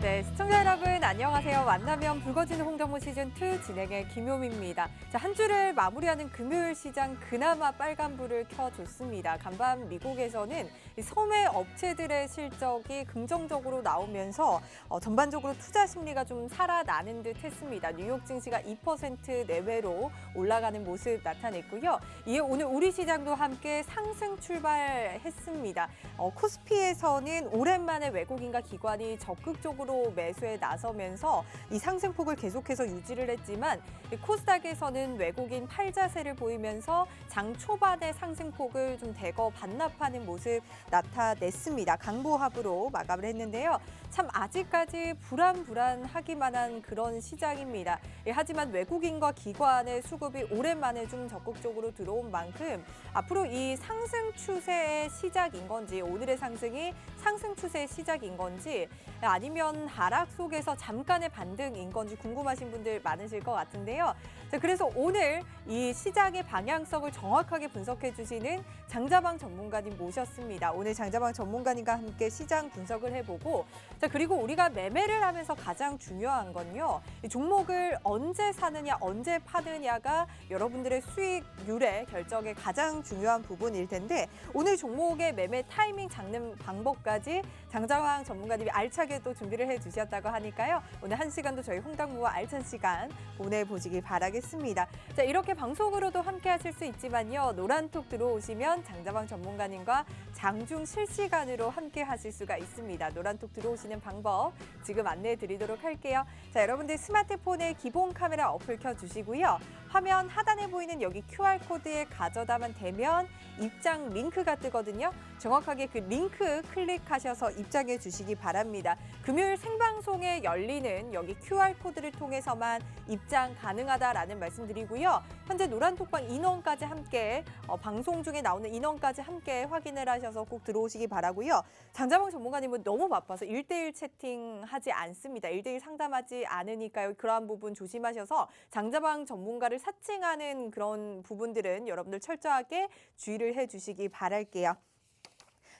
네, 시청자 여러분 안녕하세요. 만나면 붉어지는 홍정보 시즌2 진행의 김효미입니다. 자, 한 주를 마무리하는 금요일 시장 그나마 빨간불을 켜줬습니다. 간밤 미국에서는 소매 업체들의 실적이 긍정적으로 나오면서 전반적으로 투자 심리가 좀 살아나는 듯 했습니다. 뉴욕 증시가 2% 내외로 올라가는 모습 나타냈고요. 이에 오늘 우리 시장도 함께 상승 출발했습니다. 코스피에서는 오랜만에 외국인과 기관이 적극적으로 매수에 나서면서 이 상승폭을 계속해서 유지를 했지만 코스닥에서는 외국인 팔자세를 보이면서 장 초반의 상승폭을 좀 대거 반납하는 모습 나타냈습니다. 강보합으로 마감을 했는데요. 참 아직까지 불안하기만 한 그런 시장입니다. 하지만 외국인과 기관의 수급이 오랜만에 좀 적극적으로 들어온 만큼 앞으로 이 상승 추세의 시작인 건지, 오늘의 상승이 상승 추세의 시작인 건지, 아니면 하락 속에서 잠깐의 반등인 건지 궁금하신 분들 많으실 것 같은데요. 자, 그래서 오늘 이 시장의 방향성을 정확하게 분석해 주시는 장자방 전문가님 모셨습니다. 오늘 장자방 전문가님과 함께 시장 분석을 해보고, 자, 그리고 우리가 매매를 하면서 가장 중요한 건요, 이 종목을 언제 사느냐, 언제 파느냐가 여러분들의 수익률의 결정에 가장 중요한 부분일 텐데, 오늘 종목의 매매 타이밍 잡는 방법까지 장자방 전문가님이 알차게 또 준비를 해주셨다고 하니까요. 오늘 한 시간도 저희 홍당무와 알찬 시간 보내보시기 바라겠습니다. 자, 이렇게 방송으로도 함께 하실 수 있지만요. 노란톡 들어오시면 장자방 전문가님과 장중 실시간으로 함께 하실 수가 있습니다. 노란톡 들어오시는 방법 지금 안내해 드리도록 할게요. 자, 여러분들 스마트폰에 기본 카메라 어플 켜주시고요. 화면 하단에 보이는 여기 QR코드에 가져다만 되면 입장 링크가 뜨거든요. 정확하게 그 링크 클릭하셔서 입장해 주시기 바랍니다. 금요일 생방송에 열리는 여기 QR코드를 통해서만 입장 가능하다라는 말씀드리고요. 현재 노란톡방 인원까지 함께 방송 중에 나오는 인원까지 함께 확인을 하셔서 꼭 들어오시기 바라고요. 장자방 전문가님은 너무 바빠서 1대1 채팅하지 않습니다. 1대1 상담하지 않으니까요. 그러한 부분 조심하셔서 장자방 전문가를 사칭하는 그런 부분들은 여러분들 철저하게 주의를 해주시기 바랄게요.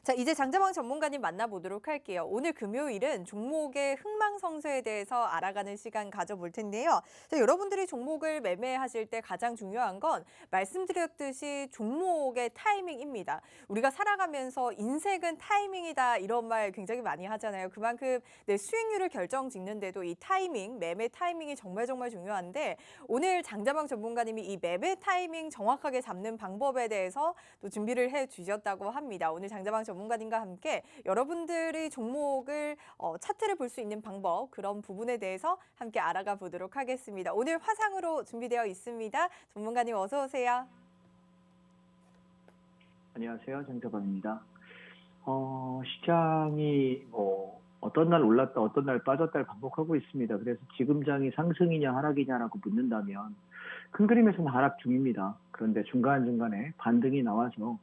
자, 이제 장자방 전문가님 만나보도록 할게요. 오늘 금요일은 종목의 흥망성쇠에 대해서 알아가는 시간 가져볼 텐데요. 자, 여러분들이 종목을 매매하실 때 가장 중요한 건 말씀드렸듯이 종목의 타이밍입니다. 우리가 살아가면서 인생은 타이밍이다 이런 말 굉장히 많이 하잖아요. 그만큼 내 수익률을 결정짓는데도 이 타이밍, 매매 타이밍이 정말 중요한데 오늘 장자방 전문가님이 이 매매 타이밍 정확하게 잡는 방법에 대해서 또 준비를 해주셨다고 합니다. 오늘 장자방 전문가님과 함께 여러분들이 종목을 차트를 볼 수 있는 방법, 그런 부분에 대해서 함께 알아가 보도록 하겠습니다. 오늘 화상으로 준비되어 있습니다. 전문가님 어서 오세요. 안녕하세요. 장자방입니다. 시장이 어떤 날 올랐다 어떤 날 빠졌다를 반복하고 있습니다. 그래서 지금 장이 상승이냐 하락이냐라고 묻는다면 큰 그림에서는 하락 중입니다. 그런데 중간중간에 반등이 나와서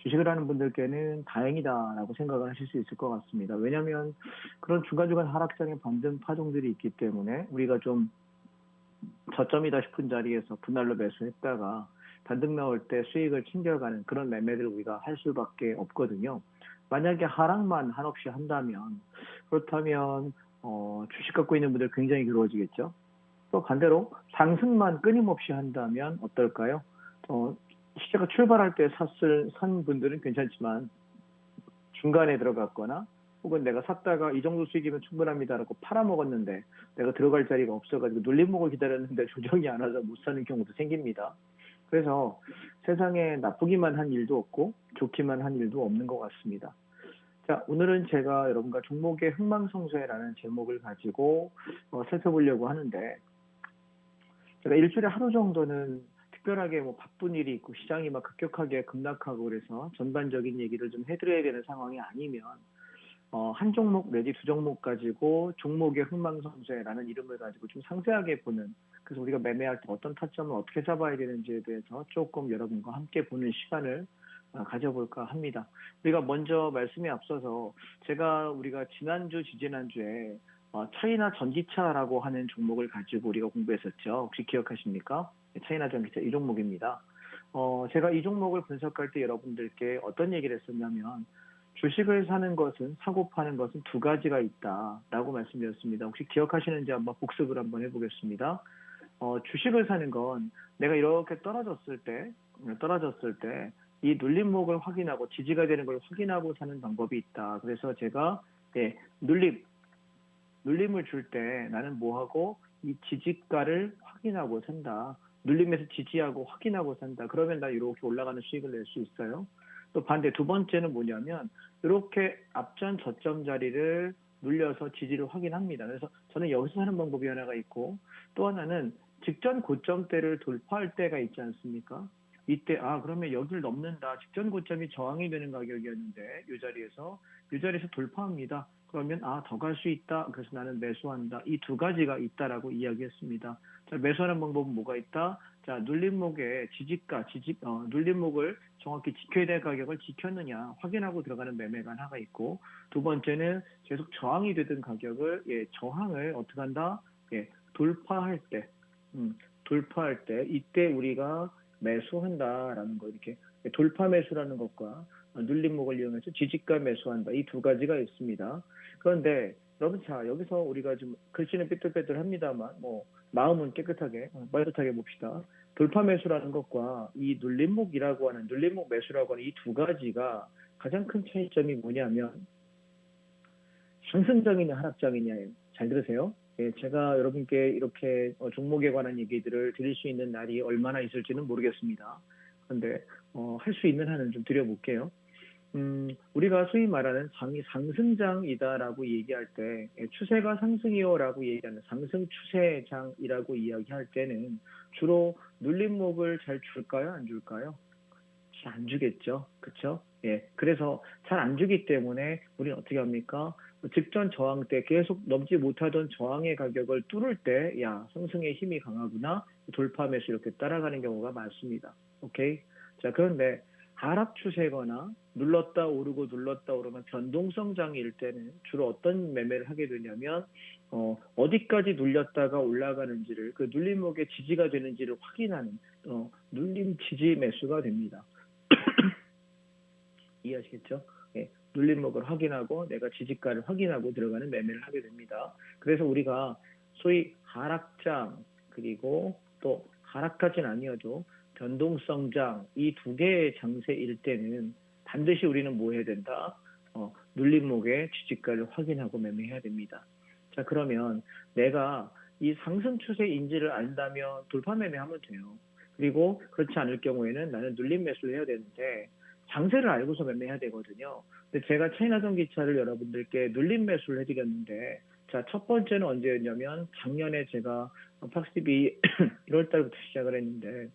주식을 하는 분들께는 다행이다라고 생각을 하실 수 있을 것 같습니다. 왜냐하면 그런 중간중간 하락장의 반등 파동들이 있기 때문에 우리가 좀 저점이다 싶은 자리에서 분할로 매수했다가 반등 나올 때 수익을 챙겨가는 그런 매매들을 우리가 할 수밖에 없거든요. 만약에 하락만 한없이 한다면 그렇다면 주식 갖고 있는 분들 굉장히 괴로워지겠죠. 또 반대로 상승만 끊임없이 한다면 어떨까요? 시세가 출발할 때 산 분들은 괜찮지만 중간에 들어갔거나 혹은 내가 샀다가 이 정도 수익이면 충분합니다라고 팔아먹었는데 내가 들어갈 자리가 없어가지고 눌림목을 기다렸는데 조정이 안 와서 못 사는 경우도 생깁니다. 그래서 세상에 나쁘기만 한 일도 없고 좋기만 한 일도 없는 것 같습니다. 자, 오늘은 제가 여러분과 종목의 흥망성쇠라는 제목을 가지고 살펴보려고 하는데, 제가 일주일에 하루 정도는 특별하게 바쁜 일이 있고 시장이 막 급격하게 급락하고 그래서 전반적인 얘기를 좀 해드려야 되는 상황이 아니면 한 종목 내지 두 종목 가지고 종목의 흥망성쇠라는 이름을 가지고 좀 상세하게 보는, 그래서 우리가 매매할 때 어떤 타점을 어떻게 잡아야 되는지에 대해서 조금 여러분과 함께 보는 시간을 가져볼까 합니다. 우리가 먼저 말씀에 앞서서 우리가 지난주, 지지난주에 차이나 전기차라고 하는 종목을 가지고 우리가 공부했었죠. 혹시 기억하십니까? 차이나 전기차 이 종목입니다. 제가 이 종목을 분석할 때 여러분들께 어떤 얘기를 했었냐면 주식을 사는 것은 사고 파는 것은 두 가지가 있다라고 말씀드렸습니다. 혹시 기억하시는지 한번 복습을 한번 해보겠습니다. 주식을 사는 건 내가 이렇게 떨어졌을 때 이 눌림목을 확인하고 지지가 되는 걸 확인하고 사는 방법이 있다. 그래서 제가 눌림을 줄 때 나는 뭐하고 이 지지가를 확인하고 산다. 눌림에서 지지하고 확인하고 산다. 그러면 나 이렇게 올라가는 수익을 낼 수 있어요. 또 반대 두 번째는 뭐냐면 이렇게 앞전 저점 자리를 눌려서 지지를 확인합니다. 그래서 저는 여기서 하는 방법이 하나가 있고 또 하나는 직전 고점대를 돌파할 때가 있지 않습니까? 이때 그러면 여기를 넘는다. 직전 고점이 저항이 되는 가격이었는데 이 자리에서 돌파합니다. 그러면 더 갈 수 있다. 그래서 나는 매수한다. 이 두 가지가 있다라고 이야기했습니다. 자, 매수하는 방법은 뭐가 있다? 자, 눌림목의 눌림목을 정확히 지켜야 될 가격을 지켰느냐 확인하고 들어가는 매매가 하나가 있고 두 번째는 계속 저항이 되던 가격을 저항을 어떻게 한다? 돌파할 때 이때 우리가 매수한다라는 거 이렇게 돌파 매수라는 것과 눌림목을 이용해서 지지가 매수한다. 이 두 가지가 있습니다. 그런데 여러분 여기서 우리가 좀 글씨는 삐뚤빼뚤합니다만 마음은 깨끗하게 빠듯하게 봅시다. 돌파 매수라는 것과 이 눌림목 매수라고 하는 이 두 가지가 가장 큰 차이점이 뭐냐면 상승장이냐 하락장이냐예요. 잘 들으세요. 제가 여러분께 이렇게 종목에 관한 얘기들을 드릴 수 있는 날이 얼마나 있을지는 모르겠습니다. 그런데 할 수 있는 한은 좀 드려볼게요. 우리가 소위 말하는 장이 상승장이다라고 얘기할 때 추세가 상승이요라고 얘기하는 상승 추세장이라고 이야기할 때는 주로 눌림목을 잘 줄까요? 안 줄까요? 잘 안 주겠죠. 그렇죠? 그래서 잘 안 주기 때문에 우리는 어떻게 합니까? 직전 저항 때 계속 넘지 못하던 저항의 가격을 뚫을 때 상승의 힘이 강하구나. 돌파 매수 이렇게 따라가는 경우가 많습니다. 오케이? 자, 그런데 하락 추세거나 눌렀다 오르고 눌렀다 오르면 변동성장일 때는 주로 어떤 매매를 하게 되냐면 어디까지 눌렸다가 올라가는지를 그 눌림목의 지지가 되는지를 확인하는 눌림 지지 매수가 됩니다. 이해하시겠죠? 눌림목을 확인하고 내가 지지가를 확인하고 들어가는 매매를 하게 됩니다. 그래서 우리가 소위 하락장 그리고 또 하락까지는 아니어도 변동성장 이 두 개의 장세일 때는 반드시 우리는 뭐 해야 된다? 눌림목의 지지가를 확인하고 매매해야 됩니다. 자, 그러면 내가 이 상승 추세인지를 안다면 돌파 매매하면 돼요. 그리고 그렇지 않을 경우에는 나는 눌림 매수를 해야 되는데 장세를 알고서 매매해야 되거든요. 근데 제가 차이나전기차를 여러분들께 눌림 매수를 해드렸는데 자, 첫 번째는 언제였냐면 작년에 제가 팍스비 1월달부터 시작을 했는데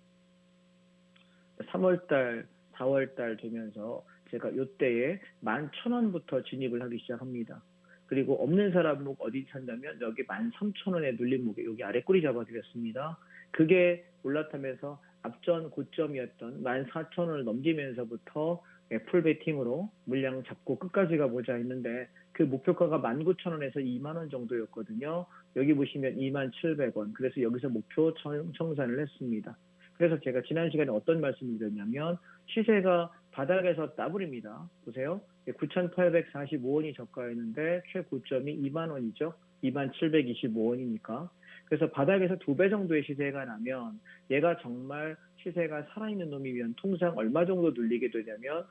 3월달, 4월달 되면서 제가 이때에 11,000원부터 진입을 하기 시작합니다. 그리고 없는 사람목 어디 찾냐면 여기 13,000원에 눌림목에 여기 아래 꼬리 잡아드렸습니다. 그게 올라타면서 앞전 고점이었던 14,000원을 넘기면서부터 풀베팅으로 물량 잡고 끝까지 가보자 했는데 그 목표가가 19,000원에서 20,000원 정도였거든요. 여기 보시면 27,000원. 그래서 여기서 목표 청산을 했습니다. 그래서 제가 지난 시간에 어떤 말씀을 드렸냐면 시세가 바닥에서 따블입니다. 보세요. 9,845원이 저가였는데 최고점이 20,000원이죠. 27,25원이니까. 그래서 바닥에서 2배 정도의 시세가 나면 얘가 정말 시세가 살아있는 놈이면 통상 얼마 정도 눌리게 되냐면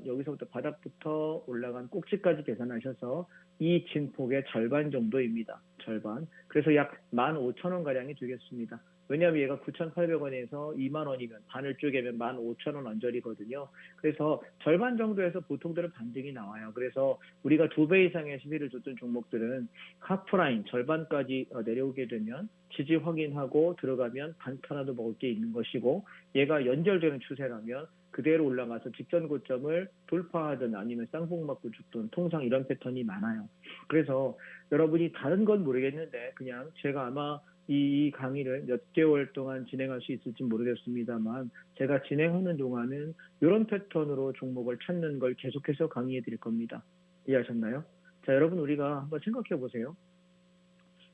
여기서부터 바닥부터 올라간 꼭지까지 계산하셔서 이 진폭의 절반 정도입니다. 절반. 그래서 약 15,000원가량이 되겠습니다. 왜냐하면 얘가 9,800원에서 20,000원이면 반을 쪼개면 15,000원 언저리거든요. 그래서 절반 정도에서 보통들은 반등이 나와요. 그래서 우리가 2배 이상의 시세를 줬던 종목들은 하프라인 절반까지 내려오게 되면 지지 확인하고 들어가면 반타나도 먹을 게 있는 것이고 얘가 연결되는 추세라면 그대로 올라가서 직전 고점을 돌파하든 아니면 쌍봉 맞고 죽든 통상 이런 패턴이 많아요. 그래서 여러분이 다른 건 모르겠는데 그냥 제가 아마 이 강의를 몇 개월 동안 진행할 수 있을지 모르겠습니다만 제가 진행하는 동안은 이런 패턴으로 종목을 찾는 걸 계속해서 강의해 드릴 겁니다. 이해하셨나요? 자, 여러분 우리가 한번 생각해 보세요.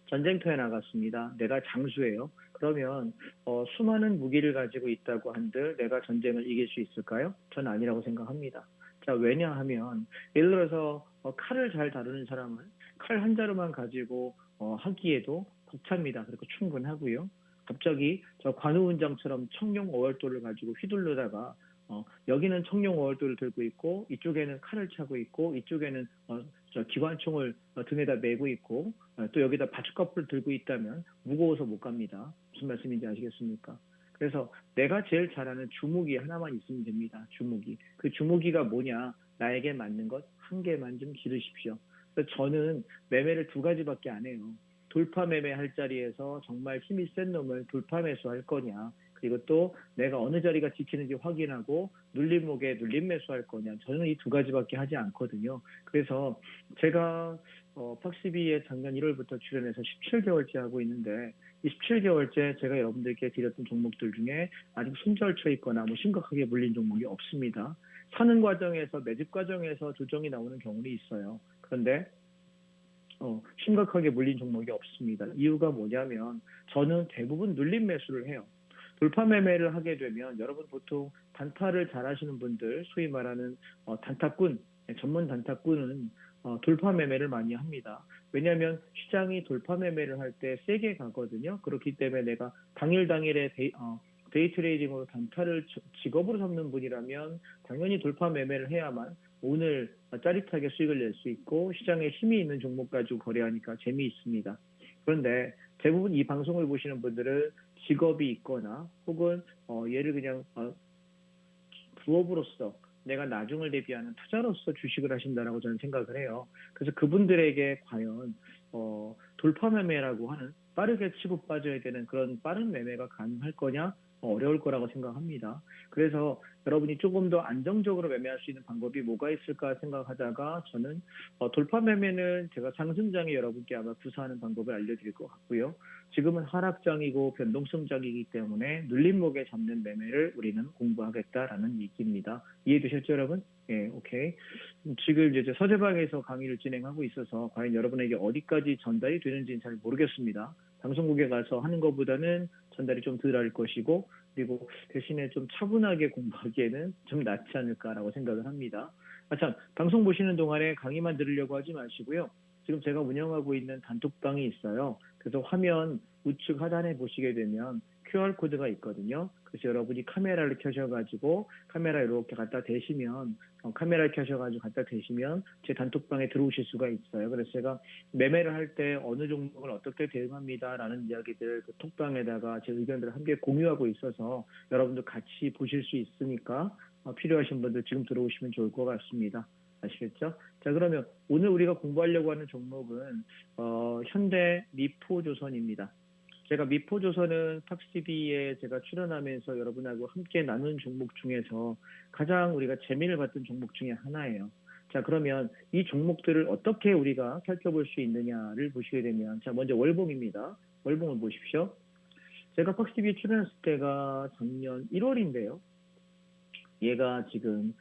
전쟁터에 나갔습니다. 내가 장수예요. 그러면 수많은 무기를 가지고 있다고 한들 내가 전쟁을 이길 수 있을까요? 저는 아니라고 생각합니다. 자, 왜냐하면 예를 들어서 칼을 잘 다루는 사람은 칼 한 자루만 가지고 하기에도 벅찹니다. 그리고 충분하고요. 갑자기 저 관우은장처럼 청룡 오월도를 가지고 휘둘르다가 여기는 청룡 오월도를 들고 있고 이쪽에는 칼을 차고 있고 이쪽에는 저 기관총을 등에다 메고 있고 또 여기다 바주카포를 들고 있다면 무거워서 못 갑니다. 무슨 말씀인지 아시겠습니까? 그래서 내가 제일 잘하는 주무기 하나만 있으면 됩니다. 주무기. 그 주무기가 뭐냐? 나에게 맞는 것 한 개만 좀 기르십시오. 그래서 저는 매매를 두 가지밖에 안 해요. 돌파 매매 할 자리에서 정말 힘이 센 놈을 돌파 매수할 거냐. 그리고 또 내가 어느 자리가 지키는지 확인하고 눌림목에 눌림 매수할 거냐. 저는 이 두 가지밖에 하지 않거든요. 그래서 제가 팍시비에 작년 1월부터 출연해서 17개월째 하고 있는데 이 17개월째 제가 여러분들께 드렸던 종목들 중에 아직 손절쳐 있거나 뭐 심각하게 물린 종목이 없습니다. 사는 과정에서 매집 과정에서 조정이 나오는 경우는 있어요. 그런데 심각하게 물린 종목이 없습니다. 이유가 뭐냐면 저는 대부분 눌림 매수를 해요. 돌파 매매를 하게 되면 여러분 보통 단타를 잘 하시는 분들 소위 말하는 단타꾼, 전문 단타꾼은 돌파 매매를 많이 합니다. 왜냐하면 시장이 돌파 매매를 할 때 세게 가거든요. 그렇기 때문에 내가 당일에 데이 트레이딩으로 단타를 직업으로 삼는 분이라면 당연히 돌파 매매를 해야만 오늘 짜릿하게 수익을 낼 수 있고 시장에 힘이 있는 종목 가지고 거래하니까 재미있습니다. 그런데 대부분 이 방송을 보시는 분들은 직업이 있거나 혹은 얘를 그냥 부업으로서 내가 나중을 대비하는 투자로서 주식을 하신다라고 저는 생각을 해요. 그래서 그분들에게 과연 돌파 매매라고 하는 빠르게 치고 빠져야 되는 그런 빠른 매매가 가능할 거냐? 어려울 거라고 생각합니다. 그래서 여러분이 조금 더 안정적으로 매매할 수 있는 방법이 뭐가 있을까 생각하다가 저는 돌파 매매는 제가 상승장에 여러분께 아마 구사하는 방법을 알려드릴 것 같고요. 지금은 하락장이고 변동성장이기 때문에 눌림목에 잡는 매매를 우리는 공부하겠다라는 얘기입니다. 이해되셨죠, 여러분? 예, 오케이. 지금 이제 서재방에서 강의를 진행하고 있어서 과연 여러분에게 어디까지 전달이 되는지는 잘 모르겠습니다. 방송국에 가서 하는 것보다는 전달이 좀 덜 할 것이고 그리고 대신에 좀 차분하게 공부하기에는 좀 낫지 않을까라고 생각을 합니다. 참 방송 보시는 동안에 강의만 들으려고 하지 마시고요. 지금 제가 운영하고 있는 단톡방이 있어요. 그래서 화면 우측 하단에 보시게 되면 QR코드가 있거든요. 그래서 여러분이 카메라를 켜셔가지고 카메라 이렇게 갖다 대시면 카메라를 켜셔가지고 갖다 대시면 제 단톡방에 들어오실 수가 있어요. 그래서 제가 매매를 할 때 어느 종목을 어떻게 대응합니다라는 이야기들 그 톡방에다가 제 의견들을 함께 공유하고 있어서 여러분도 같이 보실 수 있으니까 필요하신 분들 지금 들어오시면 좋을 것 같습니다. 아시겠죠? 자, 그러면 오늘 우리가 공부하려고 하는 종목은 현대 미포조선입니다. 제가 미포조선은 팍시비에 제가 출연하면서 여러분하고 함께 나눈 종목 중에서 가장 우리가 재미를 봤던 종목 중에 하나예요. 자, 그러면 이 종목들을 어떻게 우리가 살펴볼 수 있느냐를 보시게 되면 자, 먼저 월봉입니다. 월봉을 보십시오. 제가 팍시비에 출연했을 때가 작년 1월인데요. 얘가 지금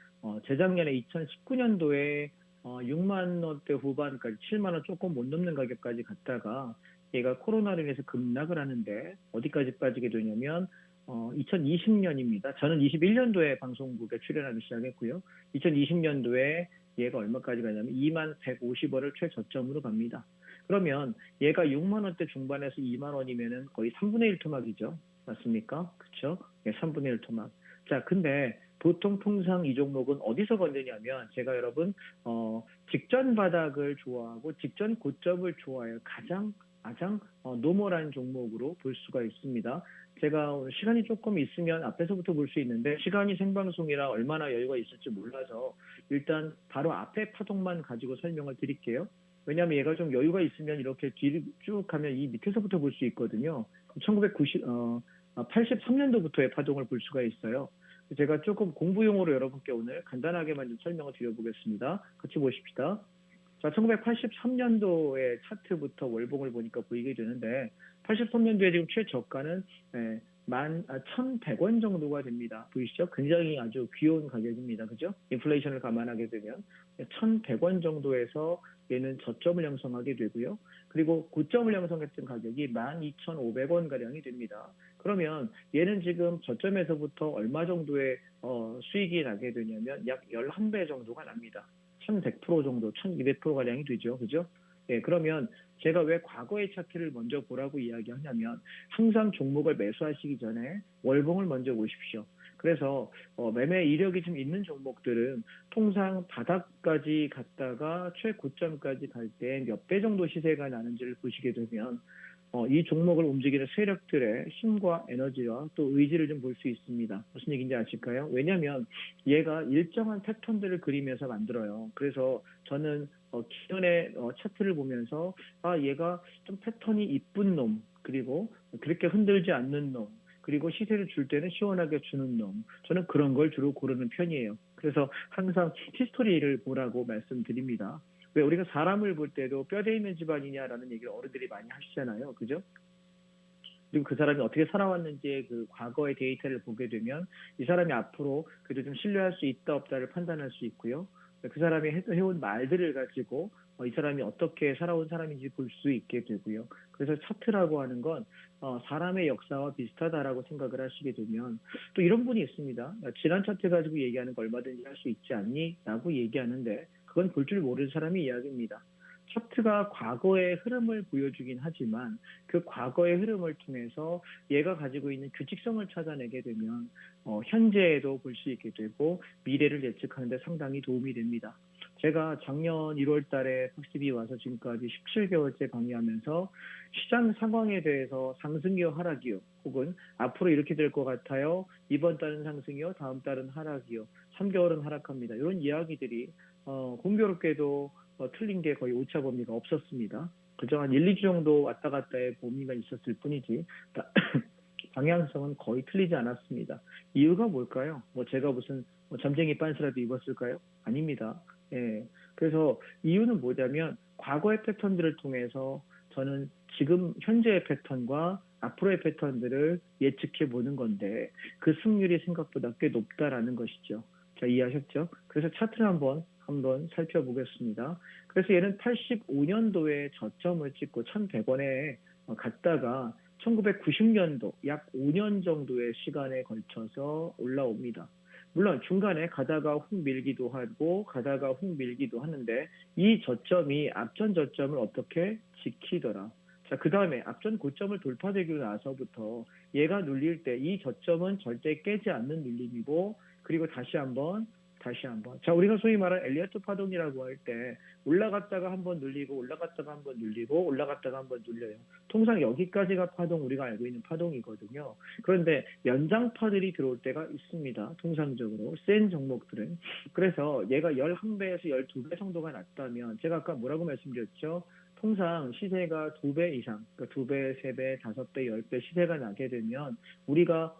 재작년에 2019년도에 6만 원대 후반까지 7만 원 조금 못 넘는 가격까지 갔다가 얘가 코로나로 인해서 급락을 하는데 어디까지 빠지게 되냐면 2020년입니다. 저는 21년도에 방송국에 출연하기 시작했고요. 2020년도에 얘가 얼마까지 가냐면 2만 150원을 최저점으로 갑니다. 그러면 얘가 6만 원대 중반에서 2만 원이면은 거의 3분의 1 토막이죠. 맞습니까? 그렇죠? 네, 3분의 1 토막. 자, 근데 보통 통상 이 종목은 어디서 건드냐면 제가 여러분 직전 바닥을 좋아하고 직전 고점을 좋아해요. 가장 노멀한 종목으로 볼 수가 있습니다. 제가 오늘 시간이 조금 있으면 앞에서부터 볼 수 있는데 시간이 생방송이라 얼마나 여유가 있을지 몰라서 일단 바로 앞에 파동만 가지고 설명을 드릴게요. 왜냐하면 얘가 좀 여유가 있으면 이렇게 뒤를 쭉 가면 이 밑에서부터 볼 수 있거든요. 1983년도부터의 파동을 볼 수가 있어요. 제가 조금 공부용어로 여러분께 오늘 간단하게만 좀 설명을 드려보겠습니다. 같이 보십시다. 자, 1983년도의 차트부터 월봉을 보니까 보이게 되는데 83년도에 지금 최저가는 1,100원 정도가 됩니다. 보이시죠? 굉장히 아주 귀여운 가격입니다. 그죠? 인플레이션을 감안하게 되면 1,100원 정도에서 얘는 저점을 형성하게 되고요. 그리고 고점을 형성했던 가격이 12,500원 가량이 됩니다. 그러면 얘는 지금 저점에서부터 얼마 정도의 수익이 나게 되냐면 약 11배 정도가 납니다. 1100% 정도, 1200% 가량이 되죠. 그죠? 예, 그러면 제가 왜 과거의 차트를 먼저 보라고 이야기하냐면 항상 종목을 매수하시기 전에 월봉을 먼저 보십시오. 그래서 매매 이력이 좀 있는 종목들은 통상 바닥까지 갔다가 최고점까지 갈 때 몇 배 정도 시세가 나는지를 보시게 되면 이 종목을 움직이는 세력들의 힘과 에너지와 또 의지를 좀 볼 수 있습니다. 무슨 얘기인지 아실까요? 왜냐하면 얘가 일정한 패턴들을 그리면서 만들어요. 그래서 저는 기존의 차트를 보면서 얘가 좀 패턴이 이쁜 놈, 그리고 그렇게 흔들지 않는 놈, 그리고 시세를 줄 때는 시원하게 주는 놈, 저는 그런 걸 주로 고르는 편이에요. 그래서 항상 히스토리를 보라고 말씀드립니다. 왜 우리가 사람을 볼 때도 뼈대 있는 집안이냐라는 얘기를 어른들이 많이 하시잖아요. 그죠? 그리고 그 사람이 어떻게 살아왔는지의 그 과거의 데이터를 보게 되면 이 사람이 앞으로 그래도 좀 신뢰할 수 있다 없다를 판단할 수 있고요. 그 사람이 해온 말들을 가지고 이 사람이 어떻게 살아온 사람인지 볼 수 있게 되고요. 그래서 차트라고 하는 건 사람의 역사와 비슷하다라고 생각을 하시게 되면 또 이런 분이 있습니다. 지난 차트 가지고 얘기하는 거 얼마든지 할 수 있지 않니? 라고 얘기하는데 그건 볼 줄 모르는 사람의 이야기입니다. 차트가 과거의 흐름을 보여주긴 하지만 그 과거의 흐름을 통해서 얘가 가지고 있는 규칙성을 찾아내게 되면 현재에도 볼 수 있게 되고 미래를 예측하는 데 상당히 도움이 됩니다. 제가 작년 1월 달에 팍시비 와서 지금까지 17개월째 강의하면서 시장 상황에 대해서 상승이요 하락이요 혹은 앞으로 이렇게 될 것 같아요. 이번 달은 상승이요 다음 달은 하락이요 3개월은 하락합니다. 이런 이야기들이 공교롭게도 틀린 게 거의 오차 범위가 없었습니다. 그저 한 1, 2주 정도 왔다 갔다의 범위가 있었을 뿐이지 방향성은 거의 틀리지 않았습니다. 이유가 뭘까요? 제가 무슨 점쟁이 빤스라도 입었을까요? 아닙니다. 예. 그래서 이유는 뭐냐면 과거의 패턴들을 통해서 저는 지금 현재의 패턴과 앞으로의 패턴들을 예측해 보는 건데 그 승률이 생각보다 꽤 높다라는 것이죠. 자, 이해하셨죠? 그래서 차트를 한번 살펴보겠습니다. 그래서 얘는 85년도에 저점을 찍고 1,100원에 갔다가 1990년도 약 5년 정도의 시간에 걸쳐서 올라옵니다. 물론 중간에 가다가 훅 밀기도 하고 가다가 훅 밀기도 하는데 이 저점이 앞전 저점을 어떻게 지키더라. 자, 그 다음에 앞전 고점을 돌파되고 나서부터 얘가 눌릴 때 이 저점은 절대 깨지 않는 눌림이고 그리고 다시 한번. 자, 우리가 소위 말하는 엘리어트 파동이라고 할 때 올라갔다가 한번 눌리고 올라갔다가 한번 눌리고 올라갔다가 한번 눌려요. 통상 여기까지가 파동, 우리가 알고 있는 파동이거든요. 그런데 연장파들이 들어올 때가 있습니다. 통상적으로 센 종목들은. 그래서 얘가 11배에서 12배 정도가 났다면 제가 아까 뭐라고 말씀드렸죠? 통상 시세가 2배 이상, 그러니까 2배, 3배, 5배, 10배 시세가 나게 되면 우리가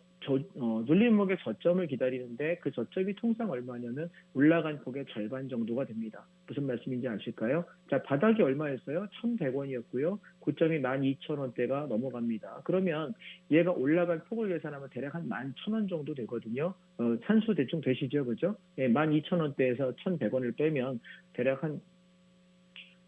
눌림목의 저점을 기다리는데 그 저점이 통상 얼마냐면 올라간 폭의 절반 정도가 됩니다. 무슨 말씀인지 아실까요? 자, 바닥이 얼마였어요? 1,100원이었고요. 고점이 12,000원대가 넘어갑니다. 그러면 얘가 올라간 폭을 계산하면 대략 한 11,000원 정도 되거든요. 산수 대충 되시죠? 그죠? 예, 12,000원대에서 1,100원을 빼면 대략 한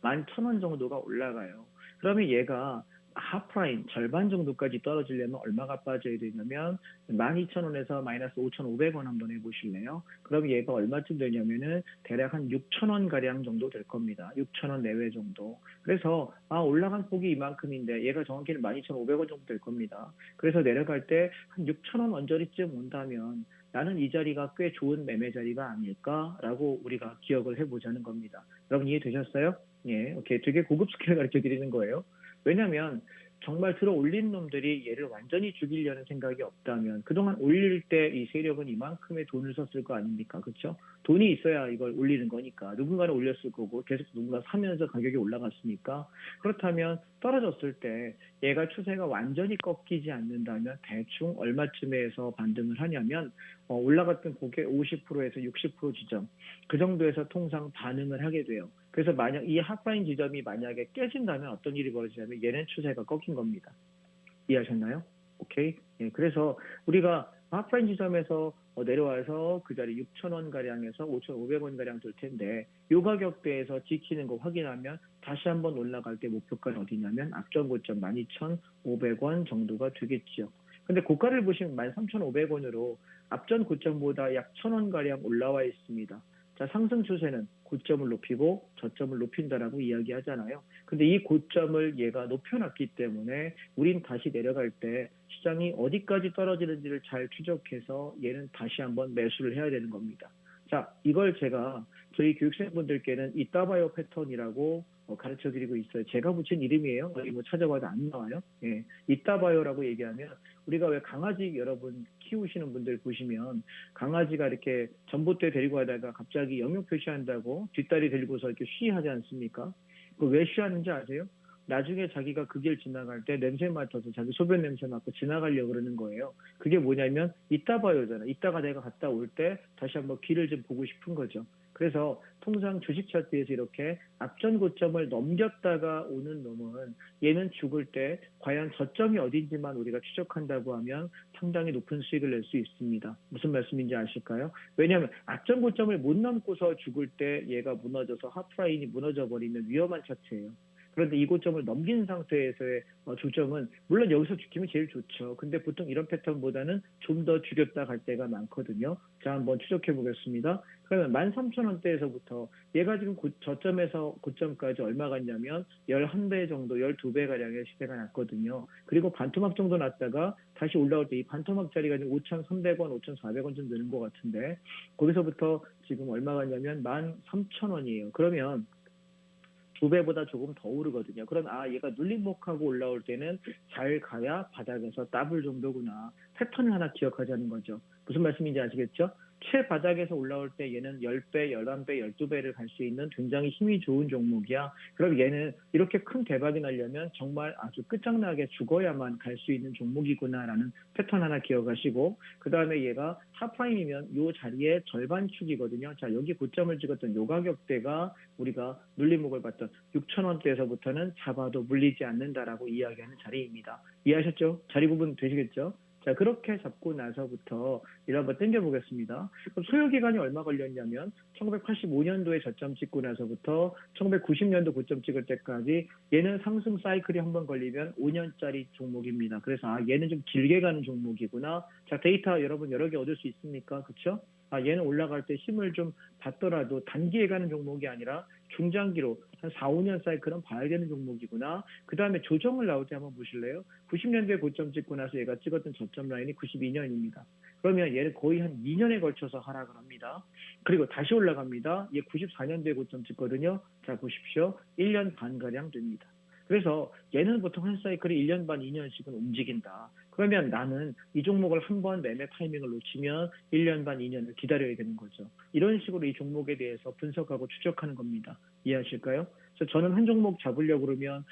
11,000원 정도가 올라가요. 그러면 얘가 하프라인 절반 정도까지 떨어지려면 얼마가 빠져야 되냐면 12,000원에서 마이너스 5,500원 한번 해보실래요? 그럼 얘가 얼마쯤 되냐면은 대략 한 6,000원 가량 정도 될 겁니다. 6,000원 내외 정도. 그래서 올라간 폭이 이만큼인데 얘가 정확히는 12,500원 정도 될 겁니다. 그래서 내려갈 때 한 6,000원 언저리쯤 온다면 나는 이 자리가 꽤 좋은 매매 자리가 아닐까라고 우리가 기억을 해보자는 겁니다. 여러분 이해되셨어요? 예, 오케이. 되게 고급 스킬을 가르쳐 드리는 거예요. 왜냐면 정말 들어 올린 놈들이 얘를 완전히 죽이려는 생각이 없다면 그동안 올릴 때 이 세력은 이만큼의 돈을 썼을 거 아닙니까? 그렇죠? 돈이 있어야 이걸 올리는 거니까 누군가는 올렸을 거고 계속 누군가 사면서 가격이 올라갔으니까 그렇다면 떨어졌을 때 얘가 추세가 완전히 꺾이지 않는다면 대충 얼마쯤에서 반등을 하냐면 올라갔던 폭의 50%에서 60% 지점 그 정도에서 통상 반응을 하게 돼요. 그래서 만약 이 하프라인 지점이 만약에 깨진다면 어떤 일이 벌어지냐면 얘는 추세가 꺾인 겁니다. 이해하셨나요? 오케이. 예, 그래서 우리가 하프라인 지점에서 내려와서 그 자리 6,000원 가량에서 5,500원 가량 될 텐데 이 가격대에서 지키는 거 확인하면 다시 한번 올라갈 때 목표가는 어디냐면 앞전 고점 12,500원 정도가 되겠죠. 근데 고가를 보시면 13,500원으로 앞전 고점보다 약 1,000원 가량 올라와 있습니다. 자, 상승 추세는 고점을 높이고 저점을 높인다라고 이야기하잖아요. 근데 이 고점을 얘가 높여놨기 때문에 우린 다시 내려갈 때 시장이 어디까지 떨어지는지를 잘 추적해서 얘는 다시 한번 매수를 해야 되는 겁니다. 자, 이걸 제가 저희 교육생분들께는 이따봐요 패턴이라고 가르쳐 드리고 있어요. 제가 붙인 이름이에요. 어디 뭐 찾아봐도 안 나와요. 예, 이따봐요라고 얘기하면 우리가 왜 강아지 여러분 키우시는 분들 보시면 강아지가 이렇게 전봇대 데리고 가다가 갑자기 영역 표시한다고 뒷다리 들고서 이렇게 쉬하지 않습니까? 그 왜 쉬하는지 아세요? 나중에 자기가 그 길 지나갈 때 냄새 맡아서 자기 소변 냄새 맡고 지나가려고 그러는 거예요. 그게 뭐냐면 이따 봐요잖아. 이따가 내가 갔다 올 때 다시 한번 길을 좀 보고 싶은 거죠. 그래서 통상 주식 차트에서 이렇게 앞전 고점을 넘겼다가 오는 놈은 얘는 죽을 때 과연 저점이 어딘지만 우리가 추적한다고 하면 상당히 높은 수익을 낼 수 있습니다. 무슨 말씀인지 아실까요? 왜냐하면 앞전 고점을 못 넘고서 죽을 때 얘가 무너져서 하프라인이 무너져 버리는 위험한 차트예요. 그런데 이 고점을 넘긴 상태에서의 조정은 물론 여기서 죽히면 제일 좋죠. 근데 보통 이런 패턴보다는 좀 더 죽였다 갈 때가 많거든요. 자, 한번 추적해 보겠습니다. 그러면 13,000원대에서부터 얘가 지금 저점에서 고점까지 얼마 갔냐면 11배 정도, 12배 가량의 시세가 났거든요. 그리고 반토막 정도 났다가 다시 올라올 때 이 반토막짜리가 지금 5,300원, 5,400원 좀 되는 것 같은데 거기서부터 지금 얼마 갔냐면 13,000원이에요. 그러면 2배보다 조금 더 오르거든요. 그럼 얘가 눌림목하고 올라올 때는 잘 가야 바닥에서 더블 정도구나. 패턴을 하나 기억하자는 거죠. 무슨 말씀인지 아시겠죠? 최바닥에서 올라올 때 얘는 10배, 11배, 12배를 갈 수 있는 굉장히 힘이 좋은 종목이야. 그럼 얘는 이렇게 큰 대박이 나려면 정말 아주 끝장나게 죽어야만 갈 수 있는 종목이구나라는 패턴 하나 기억하시고 그 다음에 얘가 하프라인이면 이 자리에 절반축이거든요. 자, 여기 고점을 찍었던 요 가격대가 우리가 눌림목을 봤던 6,000원대에서부터는 잡아도 물리지 않는다라고 이야기하는 자리입니다. 이해하셨죠? 자리 구분 되시겠죠? 자, 그렇게 잡고 나서부터 이를 한번 당겨보겠습니다. 그럼 소요기간이 얼마 걸렸냐면 1985년도에 저점 찍고 나서부터 1990년도 고점 찍을 때까지 얘는 상승 사이클이 한번 걸리면 5년짜리 종목입니다. 그래서 얘는 좀 길게 가는 종목이구나. 자, 데이터 여러분 여러 개 얻을 수 있습니까? 그렇죠? 얘는 올라갈 때 힘을 좀 받더라도 단기에 가는 종목이 아니라 중장기로 한 4, 5년 사이클은 봐야 되는 종목이구나. 그 다음에 조정을 나올 때 한번 보실래요? 90년도에 고점 찍고 나서 얘가 찍었던 저점 라인이 92년입니다. 그러면 얘는 거의 한 2년에 걸쳐서 하락을 합니다. 그리고 다시 올라갑니다. 얘 94년도에 고점 찍거든요. 자, 보십시오. 1년 반가량 됩니다. 그래서 얘는 보통 한 사이클이 1년 반, 2년씩은 움직인다. 그러면 나는 이 종목을 한번 매매 타이밍을 놓치면 1년 반, 2년을 기다려야 되는 거죠. 이런 식으로 이 종목에 대해서 분석하고 추적하는 겁니다. 이해하실까요? 그래서 저는 한 종목 잡으려고 그러면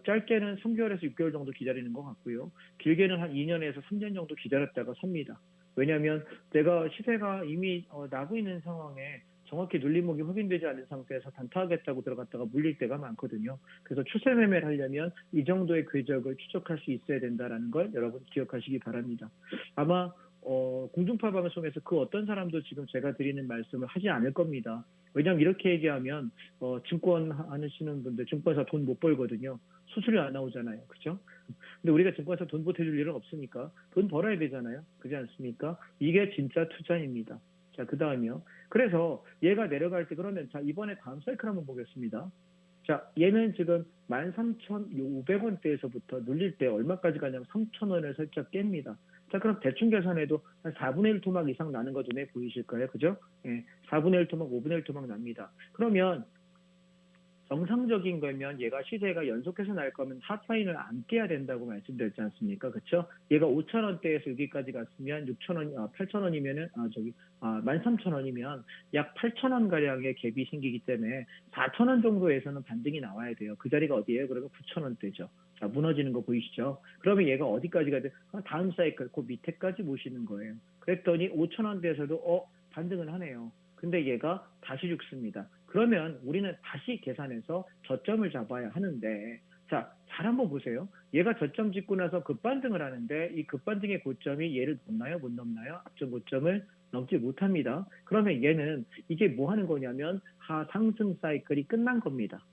짧게는 3개월에서 6개월 정도 기다리는 것 같고요. 길게는 한 2년에서 3년 정도 기다렸다가 삽니다. 왜냐하면 내가 시세가 이미 나고 있는 상황에 정확히 눌림목이 확인되지 않은 상태에서 단타하겠다고 들어갔다가 물릴 때가 많거든요. 그래서 추세 매매를 하려면 이 정도의 궤적을 추적할 수 있어야 된다는 걸 여러분 기억하시기 바랍니다. 아마 공중파 방송에서 그 어떤 사람도 지금 제가 드리는 말씀을 하지 않을 겁니다. 왜냐하면 이렇게 얘기하면 증권 하시는 분들 증권사 돈 못 벌거든요. 수수료 안 나오잖아요. 그렇죠? 근데 우리가 증권사 돈 보태줄 일은 없으니까 돈 벌어야 되잖아요. 그렇지 않습니까? 이게 진짜 투자입니다. 자, 그 다음이요. 그래서 얘가 내려갈 때 그러면 자, 이번에 다음 사이클 한번 보겠습니다. 자, 얘는 지금 13,500원대에서부터 눌릴 때 얼마까지 가냐면 3,000원을 살짝 깹니다. 자, 그럼 대충 계산해도 한 4분의 1 토막 이상 나는 거 눈에 보이실까요? 그죠? 예, 4분의 1 토막, 5분의 1 토막 납니다. 그러면 정상적인 거면 얘가 시세가 연속해서 날 거면 하프라인을 안 깨야 된다고 말씀드렸지 않습니까? 그렇죠? 얘가 5,000원대에서 여기까지 갔으면 6,000원, 8,000원이면은 13,000원이면 약 8,000원 가량의 갭이 생기기 때문에 4,000원 정도에서는 반등이 나와야 돼요. 그 자리가 어디예요? 그러면 9,000원대죠. 자, 무너지는 거 보이시죠? 그러면 얘가 어디까지 가야 돼? 다음 사이클 그 밑에까지 모시는 거예요. 그랬더니 5,000원대에서도 반등을 하네요. 근데 얘가 다시 죽습니다. 그러면 우리는 다시 계산해서 저점을 잡아야 하는데, 자, 잘 한번 보세요. 얘가 저점 찍고 나서 급반등을 하는데 이 급반등의 고점이 얘를 넘나요? 못 넘나요? 앞전 고점을 넘지 못합니다. 그러면 얘는 이게 뭐 하는 거냐면 하상승 사이클이 끝난 겁니다.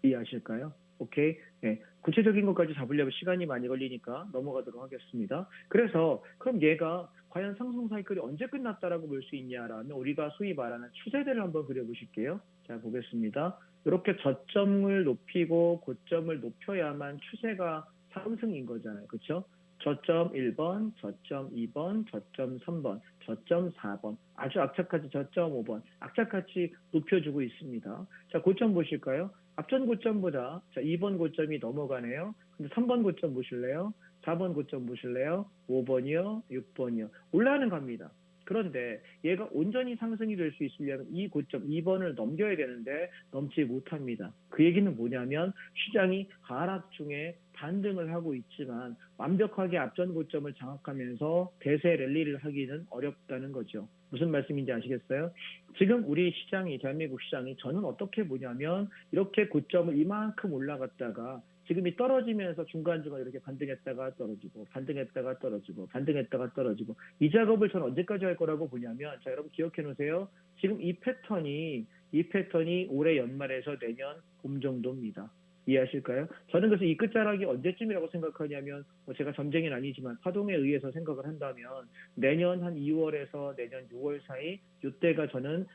이해하실까요? 오케이. 네. 구체적인 것까지 잡으려면 시간이 많이 걸리니까 넘어가도록 하겠습니다. 그래서 그럼 얘가 과연 상승 사이클이 언제 끝났다라고 볼 수 있냐라면 우리가 소위 말하는 추세대를 한번 그려보실게요. 자, 보겠습니다. 이렇게 저점을 높이고 고점을 높여야만 추세가 상승인 거잖아요. 그렇죠? 저점 1번, 저점 2번, 저점 3번, 저점 4번, 아주 악착같이 저점 5번, 악착같이 높여주고 있습니다. 자, 고점 보실까요? 앞전 고점보다 자 2번 고점이 넘어가네요. 근데 3번 고점 보실래요? 4번 고점 보실래요? 5번이요? 6번이요? 올라가는 겁니다. 그런데 얘가 온전히 상승이 될 수 있으려면 이 고점 2번을 넘겨야 되는데 넘지 못합니다. 그 얘기는 뭐냐면 시장이 하락 중에 반등을 하고 있지만 완벽하게 앞전 고점을 장악하면서 대세 랠리를 하기는 어렵다는 거죠. 무슨 말씀인지 아시겠어요? 지금 우리 시장이 대한민국 시장이 저는 어떻게 보냐면 이렇게 고점을 이만큼 올라갔다가 지금이 떨어지면서 중간중간 이렇게 반등했다가 떨어지고 반등했다가 떨어지고 반등했다가 떨어지고 이 작업을 저는 언제까지 할 거라고 보냐면 자 여러분 기억해 놓으세요. 지금 이 패턴이 올해 연말에서 내년 봄 정도입니다. 이해하실까요? 저는 그래서 이 끝자락이 언제쯤이라고 생각하냐면 제가 점쟁이는 아니지만 파동에 의해서 생각을 한다면 내년 한 2월에서 내년 6월 사이 이때가 저는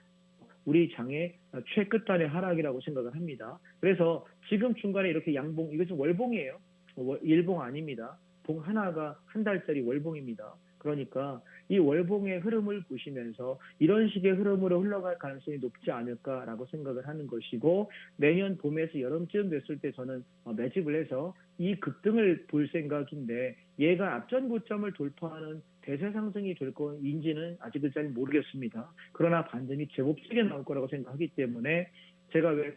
우리 장의 최끝단의 하락이라고 생각을 합니다. 그래서 지금 중간에 이렇게 양봉, 이것은 월봉이에요. 일봉 아닙니다. 봉 하나가 한 달짜리 월봉입니다. 그러니까 이 월봉의 흐름을 보시면서 이런 식의 흐름으로 흘러갈 가능성이 높지 않을까라고 생각을 하는 것이고 내년 봄에서 여름쯤 됐을 때 저는 매집을 해서 이 급등을 볼 생각인데 얘가 앞전 고점을 돌파하는 대세 상승이 될 건인지는 아직은 잘 모르겠습니다. 그러나 반등이 제법 세게 나올 거라고 생각하기 때문에 제가 왜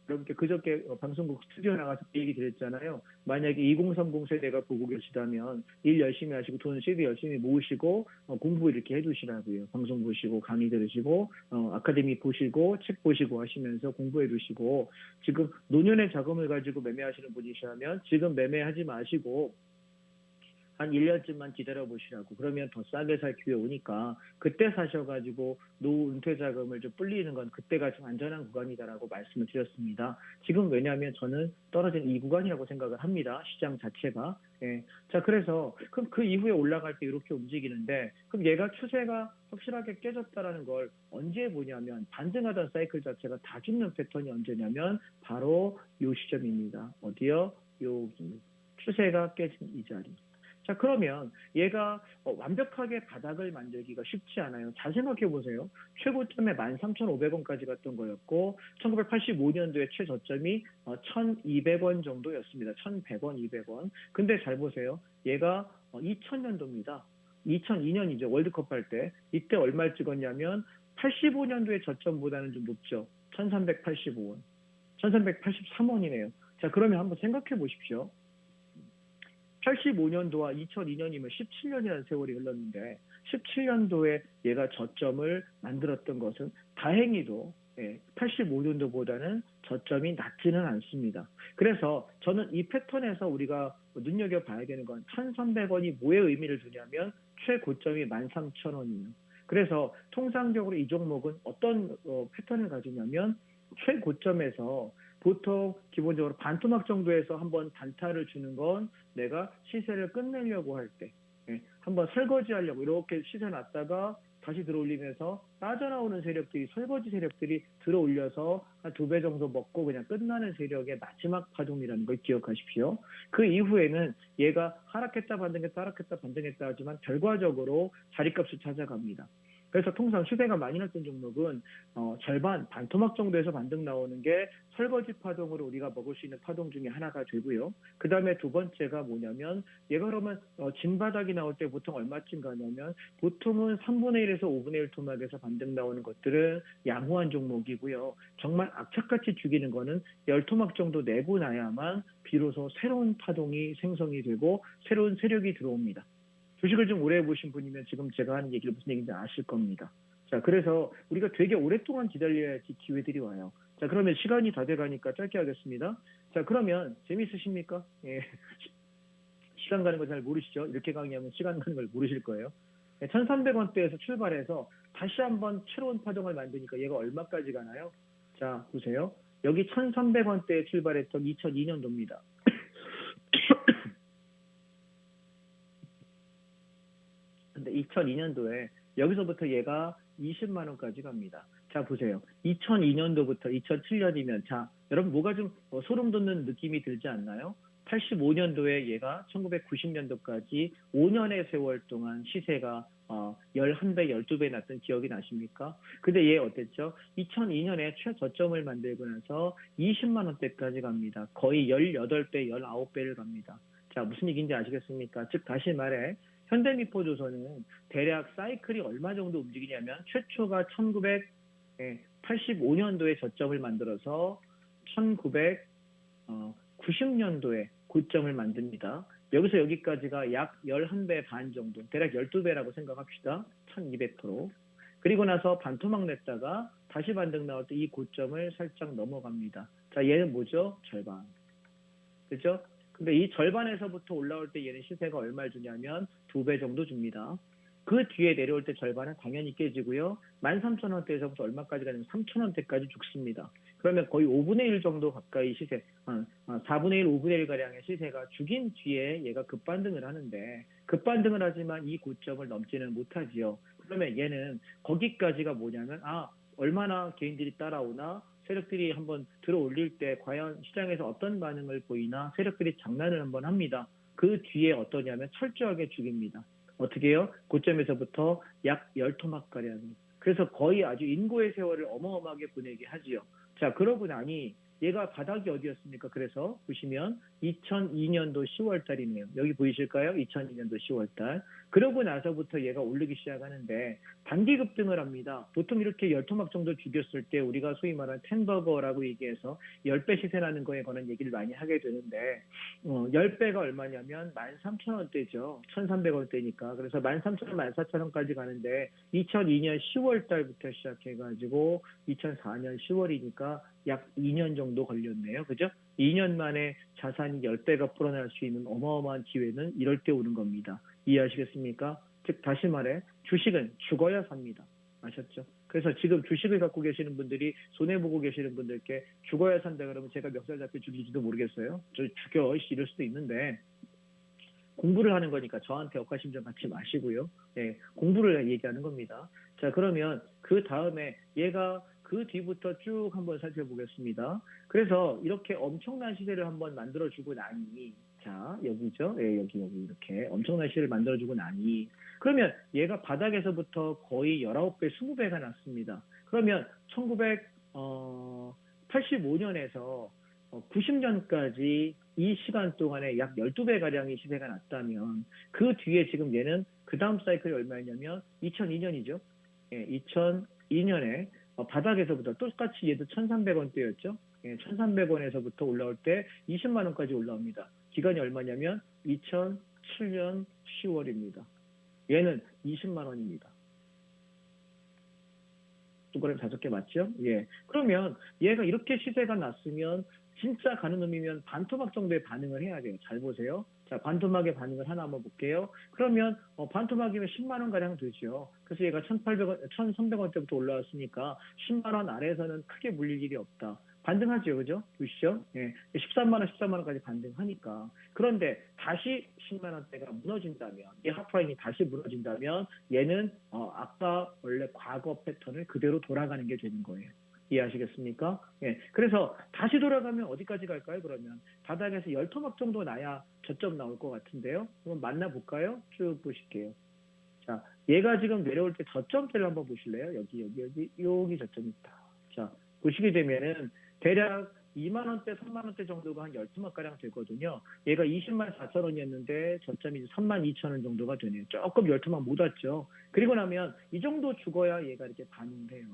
여러분께 그저께 방송국 스튜디오 나가서 얘기 드렸잖아요. 만약에 2030 세대가 보고 계시다면 일 열심히 하시고 돈 CD 열심히 모으시고 공부 이렇게 해두시라고요. 방송 보시고 강의 들으시고 아카데미 보시고 책 보시고 하시면서 공부해 두시고 지금 노년의 자금을 가지고 매매하시는 분이시라면 지금 매매하지 마시고 한 1년쯤만 기다려 보시라고. 그러면 더 싸게 살 기회 오니까 그때 사셔가지고 노후 은퇴 자금을 좀 불리는 건 그때가 좀 안전한 구간이다라고 말씀을 드렸습니다. 지금 왜냐하면 저는 떨어진 이 구간이라고 생각을 합니다. 시장 자체가. 예. 자, 그래서 그럼 그 이후에 올라갈 때 이렇게 움직이는데 그럼 얘가 추세가 확실하게 깨졌다라는 걸 언제 보냐면 반등하던 사이클 자체가 다 죽는 패턴이 언제냐면 바로 요 시점입니다. 어디요? 여기. 추세가 깨진 이 자리. 자, 그러면 얘가 완벽하게 바닥을 만들기가 쉽지 않아요. 잘 생각해 보세요. 최고점에 13,500원까지 갔던 거였고 1985년도에 최저점이 1,200원 정도였습니다. 1,100원, 200원. 근데 잘 보세요. 얘가 2000년도입니다. 2002년이죠. 월드컵 할 때. 이때 얼마를 찍었냐면 85년도의 저점보다는 좀 높죠. 1,385원. 1,383원이네요. 자, 그러면 한번 생각해 보십시오. 85년도와 2002년이면 17년이라는 세월이 흘렀는데 17년도에 얘가 저점을 만들었던 것은 다행히도 85년도보다는 저점이 낮지는 않습니다. 그래서 저는 이 패턴에서 우리가 눈여겨봐야 되는 건 1,300원이 뭐의 의미를 두냐면 최고점이 13,000원이에요. 그래서 통상적으로 이 종목은 어떤 패턴을 가지냐면 최고점에서 보통 기본적으로 반토막 정도에서 한번 단타를 주는 건 내가 시세를 끝내려고 할 때 한번 설거지 하려고 이렇게 시세 놨다가 다시 들어올리면서 빠져나오는 세력들이 설거지 세력들이 들어올려서 한 2배 정도 먹고 그냥 끝나는 세력의 마지막 파동이라는 걸 기억하십시오. 그 이후에는 얘가 하락했다 반등했다 하락했다 반등했다 하지만 결과적으로 자리값을 찾아갑니다. 그래서 통상 시세가 많이 났던 종목은 절반 반토막 정도에서 반등 나오는 게 설거지 파동으로 우리가 먹을 수 있는 파동 중에 하나가 되고요. 그 다음에 두 번째가 뭐냐면 얘가 그러면 진바닥이 나올 때 보통 얼마쯤 가냐면 보통은 3분의 1에서 5분의 1 토막에서 반등 나오는 것들은 양호한 종목이고요. 정말 악착같이 죽이는 거는 10토막 정도 내고 나야만 비로소 새로운 파동이 생성이 되고 새로운 세력이 들어옵니다. 주식을 좀 오래 해보신 분이면 지금 제가 하는 얘기를 무슨 얘기인지 아실 겁니다. 자, 그래서 우리가 되게 오랫동안 기다려야지 기회들이 와요. 자, 그러면 시간이 다 돼가니까 짧게 하겠습니다. 자, 그러면 재미있으십니까? 예. 시간 가는 거 잘 모르시죠? 이렇게 강의하면 시간 가는 걸 모르실 거예요. 1,300원대에서 출발해서 다시 한번 새로운 파동을 만드니까 얘가 얼마까지 가나요? 자, 보세요. 여기 1,300원대에 출발했던 2002년도입니다. 근데 2002년도에 여기서부터 얘가 20만 원까지 갑니다. 자, 보세요. 2002년도부터 2007년이면 자, 여러분 뭐가 좀 소름 돋는 느낌이 들지 않나요? 85년도에 얘가 1990년도까지 5년의 세월 동안 시세가 11배, 12배 났던 기억이 나십니까? 근데 얘 어땠죠? 2002년에 최저점을 만들고 나서 20만 원대까지 갑니다. 거의 18배, 19배를 갑니다. 자, 무슨 얘기인지 아시겠습니까? 즉 다시 말해 현대미포조선은 대략 사이클이 얼마 정도 움직이냐면 최초가 1985년도에 저점을 만들어서 1990년도에 고점을 만듭니다. 여기서 여기까지가 약 11배 반 정도, 대략 12배라고 생각합시다. 1200%. 그리고 나서 반토막 냈다가 다시 반등 나올 때 이 고점을 살짝 넘어갑니다. 자, 얘는 뭐죠? 절반. 그죠? 근데 이 절반에서부터 올라올 때 얘는 시세가 얼마를 주냐면 2배 정도 줍니다. 그 뒤에 내려올 때 절반은 당연히 깨지고요. 13,000원대에서부터 얼마까지 가냐면 3,000원대까지 죽습니다. 그러면 거의 5분의 1 정도 가까이 시세, 4분의 1, 5분의 1 가량의 시세가 죽인 뒤에 얘가 급반등을 하는데 급반등을 하지만 이 고점을 넘지는 못하지요. 그러면 얘는 거기까지가 뭐냐면 얼마나 개인들이 따라오나 세력들이 한번 들어 올릴 때 과연 시장에서 어떤 반응을 보이나 세력들이 장난을 한번 합니다. 그 뒤에 어떠냐면 철저하게 죽입니다. 어떻게 해요? 고점에서부터 약 10토막가량. 그래서 거의 아주 인고의 세월을 어마어마하게 보내게 하지요. 자, 그러고 나니 얘가 바닥이 어디였습니까? 그래서 보시면 2002년도 10월 달이네요. 여기 보이실까요? 2002년도 10월 달. 그러고 나서부터 얘가 오르기 시작하는데 단기 급등을 합니다. 보통 이렇게 10토막 정도 죽였을 때 우리가 소위 말하는 텐버거라고 얘기해서 10배 시세라는 거에 관한 얘기를 많이 하게 되는데 10배가 얼마냐면 13,000원대죠. 1,300원대니까. 그래서 13,000원, 14,000원까지 가는데 2002년 10월 달부터 시작해가지고 2004년 10월이니까 약 2년 정도 걸렸네요. 그죠? 2년 만에 자산이 10배가 불어날 수 있는 어마어마한 기회는 이럴 때 오는 겁니다. 이해하시겠습니까? 즉 다시 말해 주식은 죽어야 삽니다. 아셨죠? 그래서 지금 주식을 갖고 계시는 분들이 손해보고 계시는 분들께 죽어야 산다 그러면 제가 멱살 잡혀 죽일지도 모르겠어요. 저 죽여 이럴 수도 있는데 공부를 하는 거니까 저한테 억하심정 갖지 마시고요. 예, 공부를 얘기하는 겁니다. 자, 그러면 그 다음에 얘가 그 뒤부터 쭉 한번 살펴보겠습니다. 그래서 이렇게 엄청난 시세를 한번 만들어주고 나니, 자, 여기죠. 예, 여기 이렇게 엄청난 시세를 만들어주고 나니, 그러면 얘가 바닥에서부터 거의 19배, 20배가 났습니다. 그러면 1985년에서 90년까지 이 시간 동안에 약 12배 가량의 시세가 났다면 그 뒤에 지금 얘는 그 다음 사이클이 얼마였냐면 2002년이죠. 예, 2002년에 바닥에서부터 똑같이 얘도 1,300원대였죠. 예, 1,300원에서부터 올라올 때 20만 원까지 올라옵니다. 기간이 얼마냐면 2007년 10월입니다. 얘는 20만 원입니다. 동그라미 5개 맞죠? 예. 그러면 얘가 이렇게 시세가 났으면 진짜 가는 놈이면 반토막 정도의 반응을 해야 돼요. 잘 보세요. 자, 반토막의 반응을 하나 한번 볼게요. 그러면 반토막이면 10만 원 가량 되죠. 그래서 얘가 1,800원, 1,300원대부터 올라왔으니까 10만 원 아래에서는 크게 물릴 일이 없다. 반등하죠, 그죠? 보시죠. 예, 13만 원, 14만 원까지 반등하니까. 그런데 다시 10만 원대가 무너진다면, 이 하프라인이 다시 무너진다면, 얘는 아까 원래 과거 패턴을 그대로 돌아가는 게 되는 거예요. 이해하시겠습니까? 예. 그래서 다시 돌아가면 어디까지 갈까요? 그러면 바닥에서 10토막 정도 나야 저점 나올 것 같은데요. 한번 만나볼까요? 쭉 보실게요. 자, 얘가 지금 내려올 때 저점대를 한번 보실래요? 여기 저점이 있다. 자, 보시게 되면은 대략 2만 원대, 3만 원대 정도가 한 10토막 가량 되거든요. 얘가 20만 4천 원이었는데 저점이 3만 2천 원 정도가 되네요. 조금 10토막 못 왔죠. 그리고 나면 이 정도 죽어야 얘가 이렇게 반응을 해요.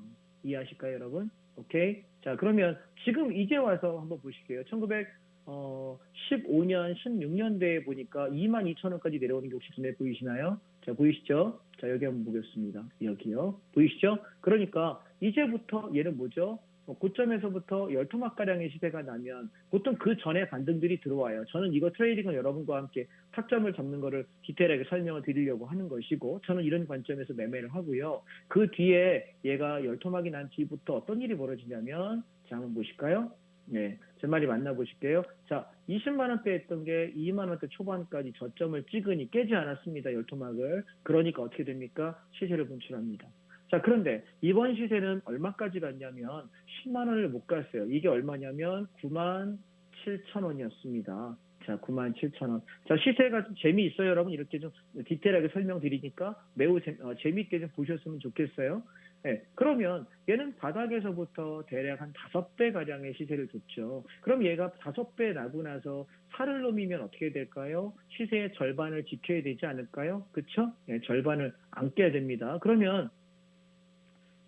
이해하실까요, 여러분? 오케이. 자, 그러면 지금 이제 와서 한번 보실게요. 1915년, 16년대에 보니까 22,000원까지 내려오는 게 혹시 눈에 보이시나요? 자, 보이시죠? 자, 여기 한번 보겠습니다. 여기요. 보이시죠? 그러니까 이제부터 얘는 뭐죠? 고점에서부터 10토막가량의 시세가 나면 보통 그 전에 반등들이 들어와요. 저는 이거 트레이딩은 여러분과 함께 타점을 잡는 거를 디테일하게 설명을 드리려고 하는 것이고 저는 이런 관점에서 매매를 하고요. 그 뒤에 얘가 10토막이 난 뒤부터 어떤 일이 벌어지냐면 자, 한번 보실까요? 네, 제 말이 맞나 보실게요. 자, 20만 원대 했던 게 2만 원대 초반까지 저점을 찍으니 깨지 않았습니다. 10토막을. 그러니까 어떻게 됩니까? 시세를 분출합니다. 자, 그런데 이번 시세는 얼마까지 갔냐면 10만 원을 못 갔어요. 이게 얼마냐면 9만 7천 원이었습니다. 자, 9만 7천 원. 자, 시세가 좀 재미있어요, 여러분. 이렇게 좀 디테일하게 설명드리니까 매우 재미있게 좀 보셨으면 좋겠어요. 네, 그러면 얘는 바닥에서부터 대략 한 5배 가량의 시세를 줬죠. 그럼 얘가 5배 나고 나서 살을 놈이면 어떻게 될까요? 시세의 절반을 지켜야 되지 않을까요? 그쵸? 네, 절반을 안 깨야 됩니다. 그러면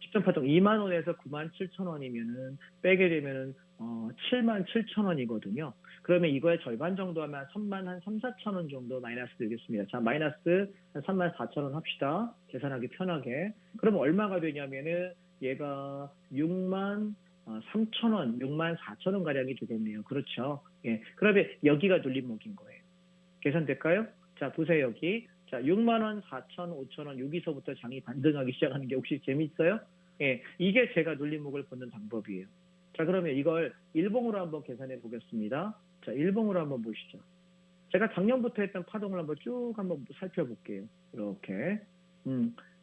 직전 파동 2만 원에서 9만 7천 원이면은 빼게 되면은 7만 7천 원이거든요. 그러면 이거의 절반 정도 하면 3만 한 3, 4천 원 정도 마이너스 되겠습니다. 자, 마이너스 한 3만 4천 원 합시다. 계산하기 편하게. 그럼 얼마가 되냐면은 얘가 6만 3천 원, 6만 4천 원 가량이 되겠네요. 그렇죠. 예. 그러면 여기가 눌림목인 거예요. 계산될까요? 자, 보세요, 여기. 자, 6만 원, 4천, 5천 원, 여기서부터 장이 반등하기 시작하는 게 혹시 재밌어요? 예, 이게 제가 눌림목을 보는 방법이에요. 자, 그러면 이걸 일봉으로 한번 계산해 보겠습니다. 자, 일봉으로 한번 보시죠. 제가 작년부터 했던 파동을 한번 쭉 한번 살펴볼게요. 이렇게.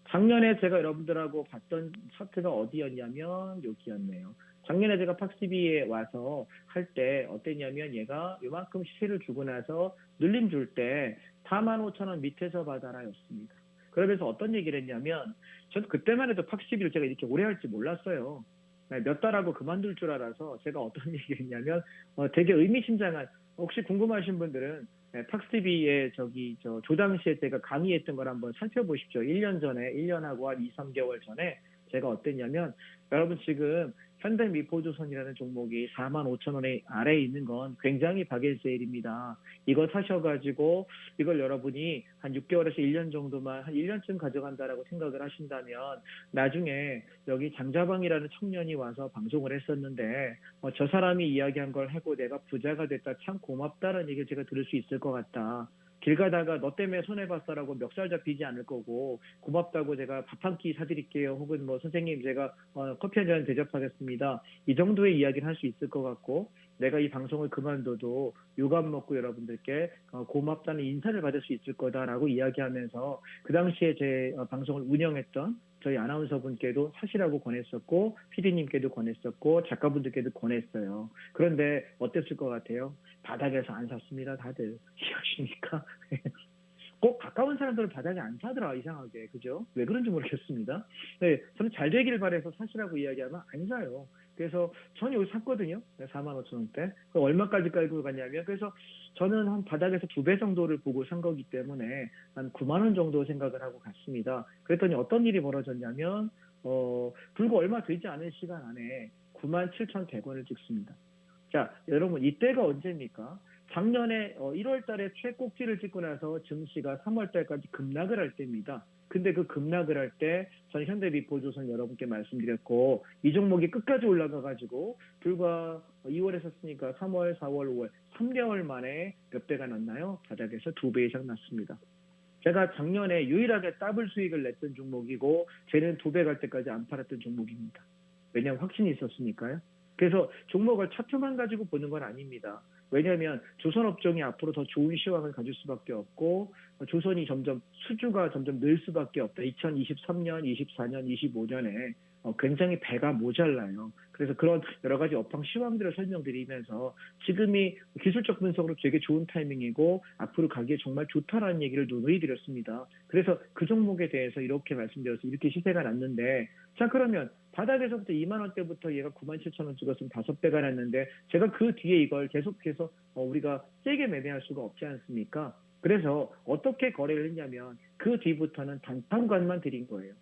작년에 제가 여러분들하고 봤던 차트가 어디였냐면 여기였네요. 작년에 제가 팍스비에 와서 할 때 어땠냐면 얘가 요만큼 시세를 주고 나서 눌림 줄 때 45,000원 밑에서 받아라 였습니다. 그러면서 어떤 얘기를 했냐면 전 그때만 해도 팍스비를 제가 이렇게 오래 할지 몰랐어요. 몇 달하고 그만둘 줄 알아서 제가 어떤 얘기를 했냐면 되게 의미심장한 혹시 궁금하신 분들은 팍스비의 조 당시에 제가 강의했던 걸 한번 살펴보십시오. 1년 전에 1년하고 한 2, 3개월 전에 제가 어땠냐면 여러분 지금 현대미포조선이라는 종목이 4만 5천 원에 아래에 있는 건 굉장히 바겐세일입니다. 이거 사셔가지고 이걸 여러분이 한 6개월에서 1년 정도만 한 1년쯤 가져간다라고 생각을 하신다면 나중에 여기 장자방이라는 청년이 와서 방송을 했었는데 저 사람이 이야기한 걸 하고 내가 부자가 됐다 참 고맙다라는 얘기를 제가 들을 수 있을 것 같다. 길 가다가 너 때문에 손해봤어라고 멱살 잡히지 않을 거고 고맙다고 제가 밥 한 끼 사드릴게요. 혹은 뭐 선생님 제가 커피 한 잔 대접하겠습니다. 이 정도의 이야기를 할 수 있을 것 같고 내가 이 방송을 그만둬도 유감 먹고 여러분들께 고맙다는 인사를 받을 수 있을 거다라고 이야기하면서 그 당시에 제 방송을 운영했던 저희 아나운서분께도 사시라고 권했었고 PD님께도 권했었고 작가분들께도 권했어요. 그런데 어땠을 것 같아요? 바닥에서 안 샀습니다. 다들 이해하십니까? 꼭 가까운 사람들은 바닥에 안 사더라 이상하게 그죠? 왜 그런지 모르겠습니다. 네, 저는 잘 되길 바라서 사시라고 이야기하면 안 사요. 그래서 저는 여기 샀거든요. 4만 5천 원대. 얼마까지 깔고 갔냐면 그래서 저는 한 바닥에서 2배 정도를 보고 산 거기 때문에 한 9만 원 정도 생각을 하고 갔습니다. 그랬더니 어떤 일이 벌어졌냐면 불과 얼마 되지 않은 시간 안에 9만 7,100원을 찍습니다. 자, 여러분 이때가 언제입니까? 작년에 1월 달에 최꼭지를 찍고 나서 증시가 3월 달까지 급락을 할 때입니다. 근데 그 급락을 할 때 전 현대미포조선 여러분께 말씀드렸고 이 종목이 끝까지 올라가가지고 불과 2월에 샀으니까 3월, 4월, 5월 3개월 만에 몇 배가 났나요? 바닥에서 2배 이상 났습니다. 제가 작년에 유일하게 더블 수익을 냈던 종목이고 쟤는 2배 갈 때까지 안 팔았던 종목입니다. 왜냐하면 확신이 있었으니까요. 그래서 종목을 차트만 가지고 보는 건 아닙니다. 왜냐하면 조선업종이 앞으로 더 좋은 시황을 가질 수밖에 없고 조선이 수주가 점점 늘 수밖에 없다. 2023년, 24년, 25년에 굉장히 배가 모자라요. 그래서 그런 여러 가지 업황 시황들을 설명드리면서 지금이 기술적 분석으로 되게 좋은 타이밍이고 앞으로 가기에 정말 좋다라는 얘기를 누누이 드렸습니다. 그래서 그 종목에 대해서 이렇게 말씀드려서 이렇게 시세가 났는데 자 그러면 바닥에서부터 2만 원대부터 얘가 9만 7천 원 찍었으면 5배가 났는데 제가 그 뒤에 이걸 계속해서 우리가 세게 매매할 수가 없지 않습니까? 그래서 어떻게 거래를 했냐면 그 뒤부터는 단판관만 드린 거예요.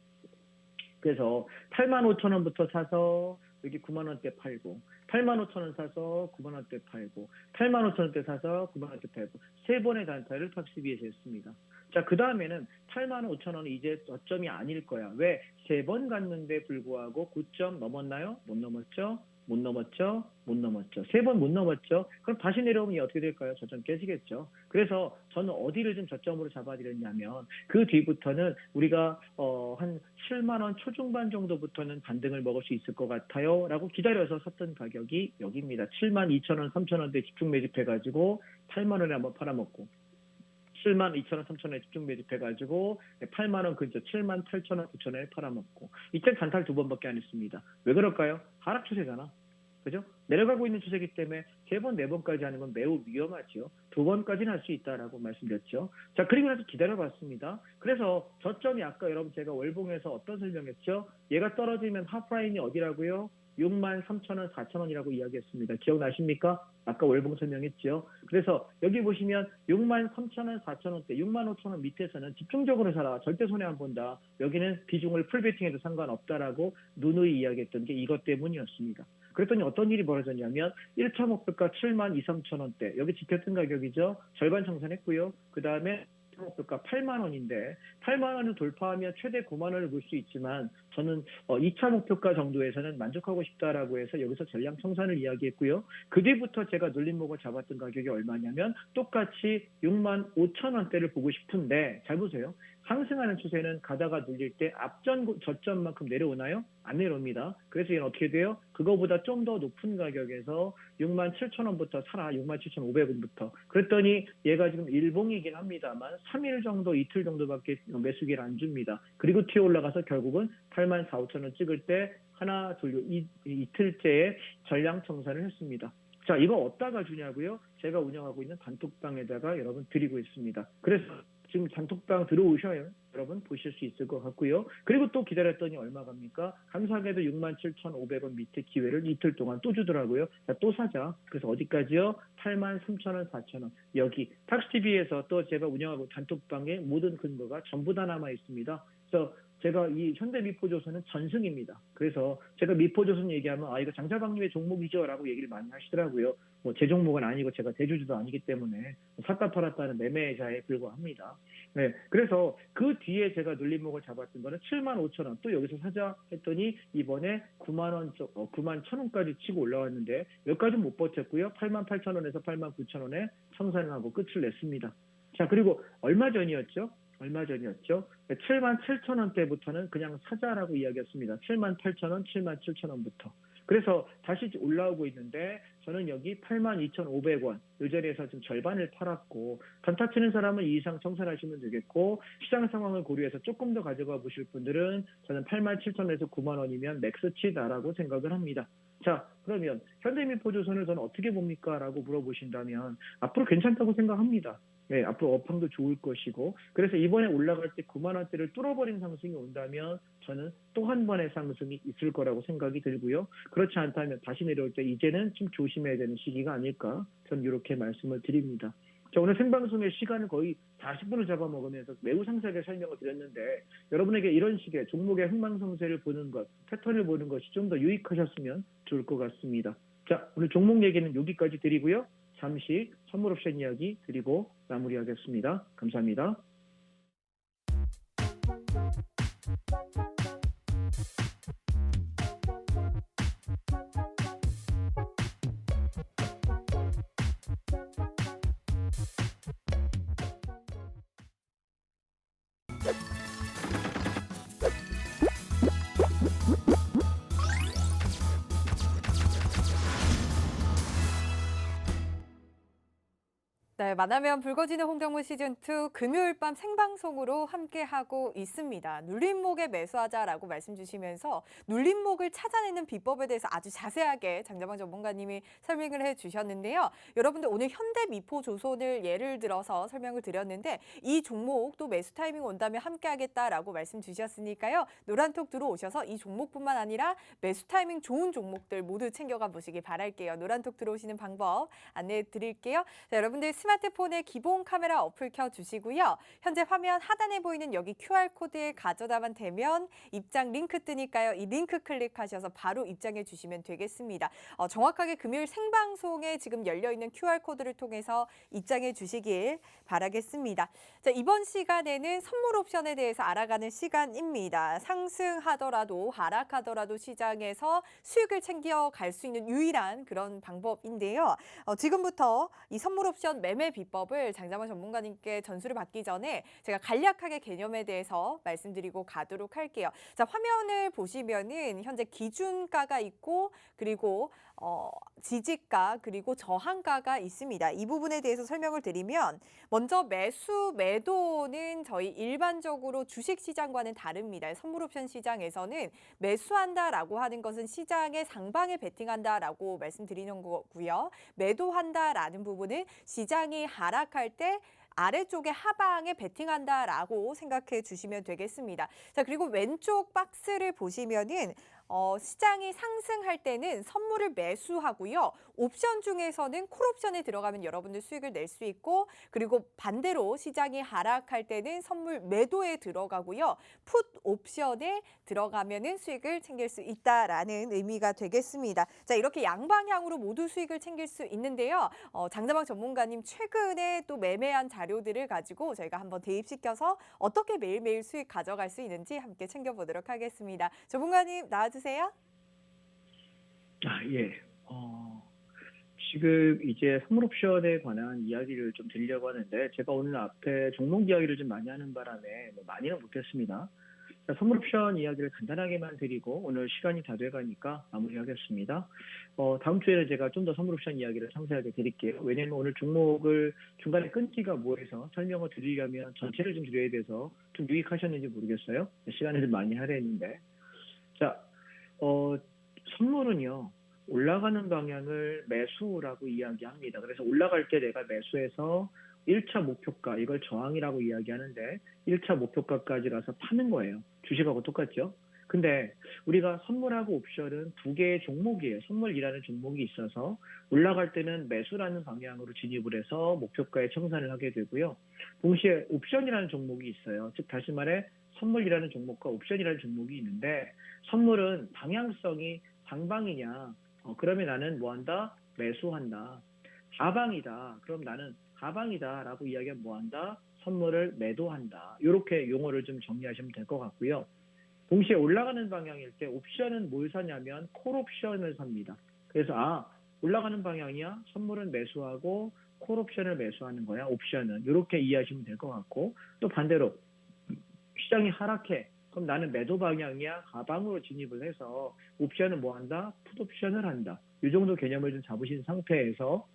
그래서 8만 5천 원부터 사서 여기 9만 원대 팔고 8만 5천 원 사서 9만 원대 팔고 8만 5천 원대 사서 9만 원대 팔고 세 번의 단타를 팍스비에서 했습니다. 자, 그 다음에는 85,000원은 이제 저점이 아닐 거야. 왜? 3번 갔는데 불구하고 9점 넘었나요? 못 넘었죠? 못 넘었죠? 못 넘었죠. 3번 못 넘었죠? 그럼 다시 내려오면 이게 어떻게 될까요? 저점 깨지겠죠. 그래서 저는 어디를 좀 저점으로 잡아드렸냐면 그 뒤부터는 우리가 한 7만 원 초중반 정도부터는 반등을 먹을 수 있을 것 같아요. 라고 기다려서 샀던 가격이 여기입니다. 72,000원, 3,000원대 집중 매집해가지고 8만 원에 한번 팔아먹고 7만 2천 원, 3천 원에 집중 매집해가지고 8만 원 근처 7만 8천 원, 9천 원에 팔아먹고 이때 단타를 2번밖에 안 했습니다. 왜 그럴까요? 하락 추세잖아. 그죠? 내려가고 있는 추세이기 때문에 3번, 4번까지 하는 건 매우 위험하죠. 2번까지는 할 수 있다라고 말씀드렸죠. 자, 그리고 나서 기다려봤습니다. 그래서 저점이 아까 여러분 제가 월봉에서 어떤 설명했죠? 얘가 떨어지면 하프라인이 어디라고요? 63,000원, 4,000원이라고 이야기했습니다. 기억나십니까? 아까 월봉 설명했죠. 그래서 여기 보시면 63,000원, 4,000원대, 65,000원 밑에서는 집중적으로 사라. 절대 손해 안 본다. 여기는 비중을 풀베팅해도 상관없다라고 누누이 이야기했던 게 이것 때문이었습니다. 그랬더니 어떤 일이 벌어졌냐면 1차 목표가 72,300원대 여기 지켰던 가격이죠. 절반 청산했고요. 그 다음에 목표가 8만 원인데 8만 원을 돌파하면 최대 9만 원을 볼 수 있지만 저는 2차 목표가 정도에서는 만족하고 싶다라고 해서 여기서 전량 청산을 이야기했고요. 그 뒤부터 제가 눌림목을 잡았던 가격이 얼마냐면 똑같이 65,000원대를 보고 싶은데 잘 보세요. 상승하는 추세는 가다가 눌릴 때 앞전 저점만큼 내려오나요? 안 내려옵니다. 그래서 얘는 어떻게 돼요? 그거보다 좀 더 높은 가격에서 67,000원부터 사라. 67,500원부터. 그랬더니 얘가 지금 일봉이긴 합니다만 3일 정도, 이틀 정도밖에 매수기를 안 줍니다. 그리고 튀어 올라가서 결국은 84,500원 찍을 때 하나, 둘, 이틀째에 전량 청산을 했습니다. 자, 이거 어디다가 주냐고요? 제가 운영하고 있는 단톡방에다가 여러분 드리고 있습니다. 그래서 지금 단톡방 들어오셔야 여러분 보실 수 있을 것 같고요. 그리고 또 기다렸더니 얼마 갑니까? 감사하게도 67,500원 밑에 기회를 이틀 동안 또 주더라고요. 자, 또 사자. 그래서 어디까지요? 83,000원, 4,000원. 여기 탁스TV에서 또 제가 운영하고 단톡방에 모든 근거가 전부 다 남아 있습니다. 그래서 제가 이 현대미포조선은 전승입니다. 그래서 제가 미포조선 얘기하면 이거 장사방류의 종목이죠 라고 얘기를 많이 하시더라고요. 뭐 제 종목은 아니고 제가 대주주도 아니기 때문에 샀다 팔았다는 매매자에 불과합니다. 네, 그래서 그 뒤에 제가 눌림목을 잡았던 거는 75,000원 또 여기서 사자 했더니 이번에 91,000원까지 치고 올라왔는데 여기까지는 못 버텼고요. 88,000원에서 89,000원에 청산을 하고 끝을 냈습니다. 자, 그리고 얼마 전이었죠? 78,000원대부터는 그냥 사자라고 이야기했습니다. 78,000원, 77,000원부터. 그래서 다시 올라오고 있는데 저는 여기 82,500원 이 자리에서 지금 절반을 팔았고 단타 치는 사람은 이 이상 청산하시면 되겠고 시장 상황을 고려해서 조금 더 가져가 보실 분들은 저는 87,000원에서 9만 원이면 맥스치다라고 생각을 합니다. 자, 그러면 현대미포조선을 저는 어떻게 봅니까? 라고 물어보신다면 앞으로 괜찮다고 생각합니다. 네, 앞으로 업황도 좋을 것이고 그래서 이번에 올라갈 때 9만 원대를 뚫어버린 상승이 온다면 저는 또 한 번의 상승이 있을 거라고 생각이 들고요. 그렇지 않다면 다시 내려올 때 이제는 좀 조심해야 되는 시기가 아닐까 저는 이렇게 말씀을 드립니다. 자, 오늘 생방송의 시간을 거의 40분을 잡아먹으면서 매우 상세하게 설명을 드렸는데 여러분에게 이런 식의 종목의 흥망성쇠를 보는 것, 패턴을 보는 것이 좀 더 유익하셨으면 좋을 것 같습니다. 자, 오늘 종목 얘기는 여기까지 드리고요. 잠시 선물 옵션 이야기 드리고 마무리하겠습니다. 감사합니다. 네, 만나면 붉어지는 홍정무 시즌2 금요일 밤 생방송으로 함께하고 있습니다. 눌림목에 매수하자라고 말씀 주시면서 눌림목을 찾아내는 비법에 대해서 아주 자세하게 장자방 전문가님이 설명을 해주셨는데요. 여러분들 오늘 현대미포조선을 예를 들어서 설명을 드렸는데 이 종목 또 매수 타이밍 온다면 함께하겠다라고 말씀 주셨으니까요. 노란톡 들어오셔서 이 종목뿐만 아니라 매수 타이밍 좋은 종목들 모두 챙겨가 보시기 바랄게요. 노란톡 들어오시는 방법 안내해 드릴게요. 자, 여러분들 스마트 스마트폰의 기본 카메라 어플 켜주시고요. 현재 화면 하단에 보이는 여기 QR코드에 가져다만 대면 입장 링크 뜨니까요. 이 링크 클릭하셔서 바로 입장해 주시면 되겠습니다. 정확하게 금요일 생방송에 지금 열려있는 QR코드를 통해서 입장해 주시길 바라겠습니다. 자, 이번 시간에는 선물 옵션에 대해서 알아가는 시간입니다. 상승하더라도 하락하더라도 시장에서 수익을 챙겨갈 수 있는 유일한 그런 방법인데요. 지금부터 이 선물 옵션 매매 비법을 장자만 전문가님께 전수를 받기 전에 제가 간략하게 개념에 대해서 말씀드리고 가도록 할게요. 자, 화면을 보시면은 현재 기준가가 있고 그리고 지지가 그리고 저항가가 있습니다. 이 부분에 대해서 설명을 드리면 먼저 매수 매도는 저희 일반적으로 주식 시장과는 다릅니다. 선물 옵션 시장에서는 매수한다라고 하는 것은 시장의 상방에 베팅한다라고 말씀드리는 거고요. 매도한다라는 부분은 시장이 하락할 때 아래쪽에 하방에 베팅한다라고 생각해 주시면 되겠습니다. 자, 그리고 왼쪽 박스를 보시면은 시장이 상승할 때는 선물을 매수하고요. 옵션 중에서는 콜옵션에 들어가면 여러분들 수익을 낼 수 있고 그리고 반대로 시장이 하락할 때는 선물 매도에 들어가고요. 풋 옵션에 들어가면은 수익을 챙길 수 있다라는 의미가 되겠습니다. 자, 이렇게 양방향으로 모두 수익을 챙길 수 있는데요. 장자방 전문가님 최근에 또 매매한 자료들을 가지고 저희가 한번 대입시켜서 어떻게 매일매일 수익 가져갈 수 있는지 함께 챙겨보도록 하겠습니다. 전문가님 나와주세요. 예. 지금 이제 선물 옵션에 관한 이야기를 좀 드리려고 하는데 제가 오늘 앞에 종목 이야기를 좀 많이 하는 바람에 많이는 못했습니다. 자, 선물 옵션 이야기를 간단하게만 드리고 오늘 시간이 다 돼가니까 마무리하겠습니다. 다음 주에는 제가 좀 더 선물 옵션 이야기를 상세하게 드릴게요. 왜냐하면 오늘 종목을 중간에 끊기가 뭐해서 설명을 드리려면 전체를 좀 드려야 돼서 좀 유익하셨는지 모르겠어요. 시간을 좀 많이 할애했는데. 자, 선물은요. 올라가는 방향을 매수라고 이야기합니다. 그래서 올라갈 때 내가 매수해서 1차 목표가, 이걸 저항이라고 이야기하는데 1차 목표가까지 가서 파는 거예요. 주식하고 똑같죠? 근데 우리가 선물하고 옵션은 두 개의 종목이에요. 선물이라는 종목이 있어서 올라갈 때는 매수라는 방향으로 진입을 해서 목표가에 청산을 하게 되고요. 동시에 옵션이라는 종목이 있어요. 즉 다시 말해 선물이라는 종목과 옵션이라는 종목이 있는데 선물은 방향성이 상방이냐? 그러면 나는 뭐한다? 매수한다. 하방이다. 그럼 나는 하방이다라고 이야기하면 뭐한다? 선물을 매도한다. 이렇게 용어를 좀 정리하시면 될 것 같고요. 동시에 올라가는 방향일 때 옵션은 뭘 사냐면 콜옵션을 삽니다. 그래서 올라가는 방향이야? 선물은 매수하고 콜옵션을 매수하는 거야. 옵션은. 이렇게 이해하시면 될 것 같고 또 반대로 시장이 하락해. 그럼 나는 매도 방향이야? 하방으로 진입을 해서 옵션은 뭐 한다? 풋옵션을 한다. 이 정도 개념을 좀 잡으신 상태에서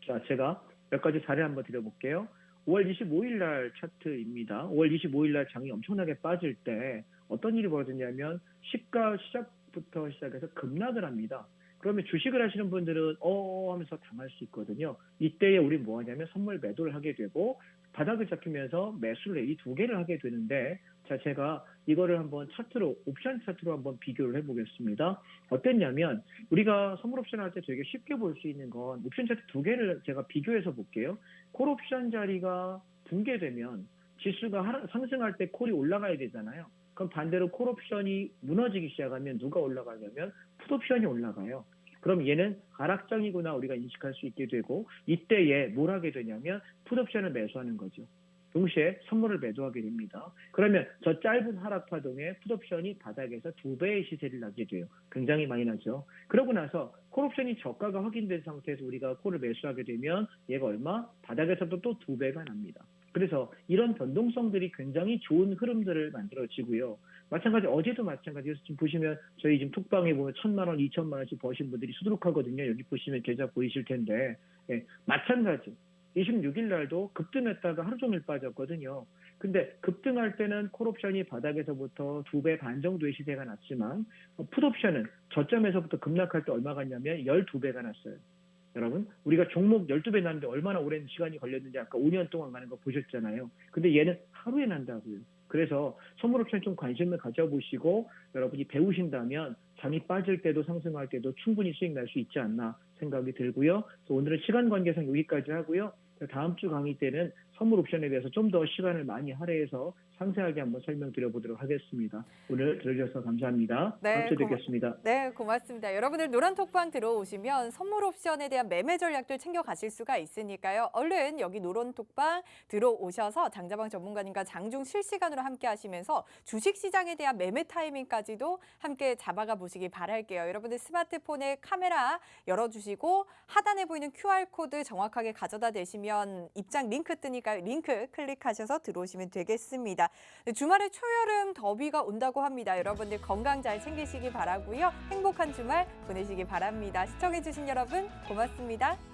자, 제가 몇 가지 사례 한번 드려볼게요. 5월 25일 날 차트입니다. 5월 25일 날 장이 엄청나게 빠질 때 어떤 일이 벌어졌냐면 시가 시작부터 시작해서 급락을 합니다. 그러면 주식을 하시는 분들은 하면서 당할 수 있거든요. 이때에 우리 뭐 하냐면 선물 매도를 하게 되고 바닥을 잡히면서 매수를 이 두 개를 하게 되는데 자, 제가 이거를 한번 차트로 옵션 차트로 한번 비교를 해보겠습니다. 어땠냐면 우리가 선물 옵션 할 때 되게 쉽게 볼 수 있는 건 옵션 차트 두 개를 제가 비교해서 볼게요. 콜 옵션 자리가 붕괴되면 지수가 상승할 때 콜이 올라가야 되잖아요. 그럼 반대로 콜 옵션이 무너지기 시작하면 누가 올라가냐면 풋 옵션이 올라가요. 그럼 얘는 하락장이구나 우리가 인식할 수 있게 되고 이때에 뭘 하게 되냐면 풋 옵션을 매수하는 거죠. 동시에 선물을 매도하게 됩니다. 그러면 저 짧은 하락 파동에 풋옵션이 바닥에서 2배의 시세를 나게 돼요. 굉장히 많이 나죠. 그러고 나서 콜옵션이 저가가 확인된 상태에서 우리가 콜을 매수하게 되면 얘가 얼마? 바닥에서도 또 2배가 납니다. 그래서 이런 변동성들이 굉장히 좋은 흐름들을 만들어지고요. 마찬가지 어제도 마찬가지로 지금 보시면 저희 지금 톡방에 보면 1,000만 원, 2천만 원씩 버신 분들이 수두룩하거든요. 여기 보시면 계좌 보이실 텐데 마찬가지. 26일 날도 급등했다가 하루 종일 빠졌거든요. 근데 급등할 때는 콜옵션이 바닥에서부터 2배 반 정도의 시세가 났지만 풋옵션은 저점에서부터 급락할 때 얼마 갔냐면 12배가 났어요. 여러분 우리가 종목 12배 났는데 얼마나 오랜 시간이 걸렸는지 아까 5년 동안 가는 거 보셨잖아요. 근데 얘는 하루에 난다고요. 그래서 선물 옵션 좀 관심을 가져보시고 여러분이 배우신다면 장이 빠질 때도 상승할 때도 충분히 수익 날 수 있지 않나 생각이 들고요. 그래서 오늘은 시간 관계상 여기까지 하고요. 다음 주 강의 때는 선물 옵션에 대해서 좀 더 시간을 많이 할애해서 상세하게 한번 설명드려보도록 하겠습니다. 오늘 들어주셔서 감사합니다. 네, 다음 주에 뵙겠습니다. 네, 고맙습니다. 여러분들 노란 톡방 들어오시면 선물 옵션에 대한 매매 전략들 챙겨가실 수가 있으니까요. 얼른 여기 노란 톡방 들어오셔서 장자방 전문가님과 장중 실시간으로 함께 하시면서 주식시장에 대한 매매 타이밍까지도 함께 잡아가 보시기 바랄게요. 여러분들 스마트폰에 카메라 열어주시고 하단에 보이는 QR코드 정확하게 가져다 대시면 입장 링크 뜨니까요. 링크 클릭하셔서 들어오시면 되겠습니다. 주말에 초여름 더위가 온다고 합니다. 여러분들 건강 잘 챙기시기 바라고요. 행복한 주말 보내시기 바랍니다. 시청해주신 여러분 고맙습니다.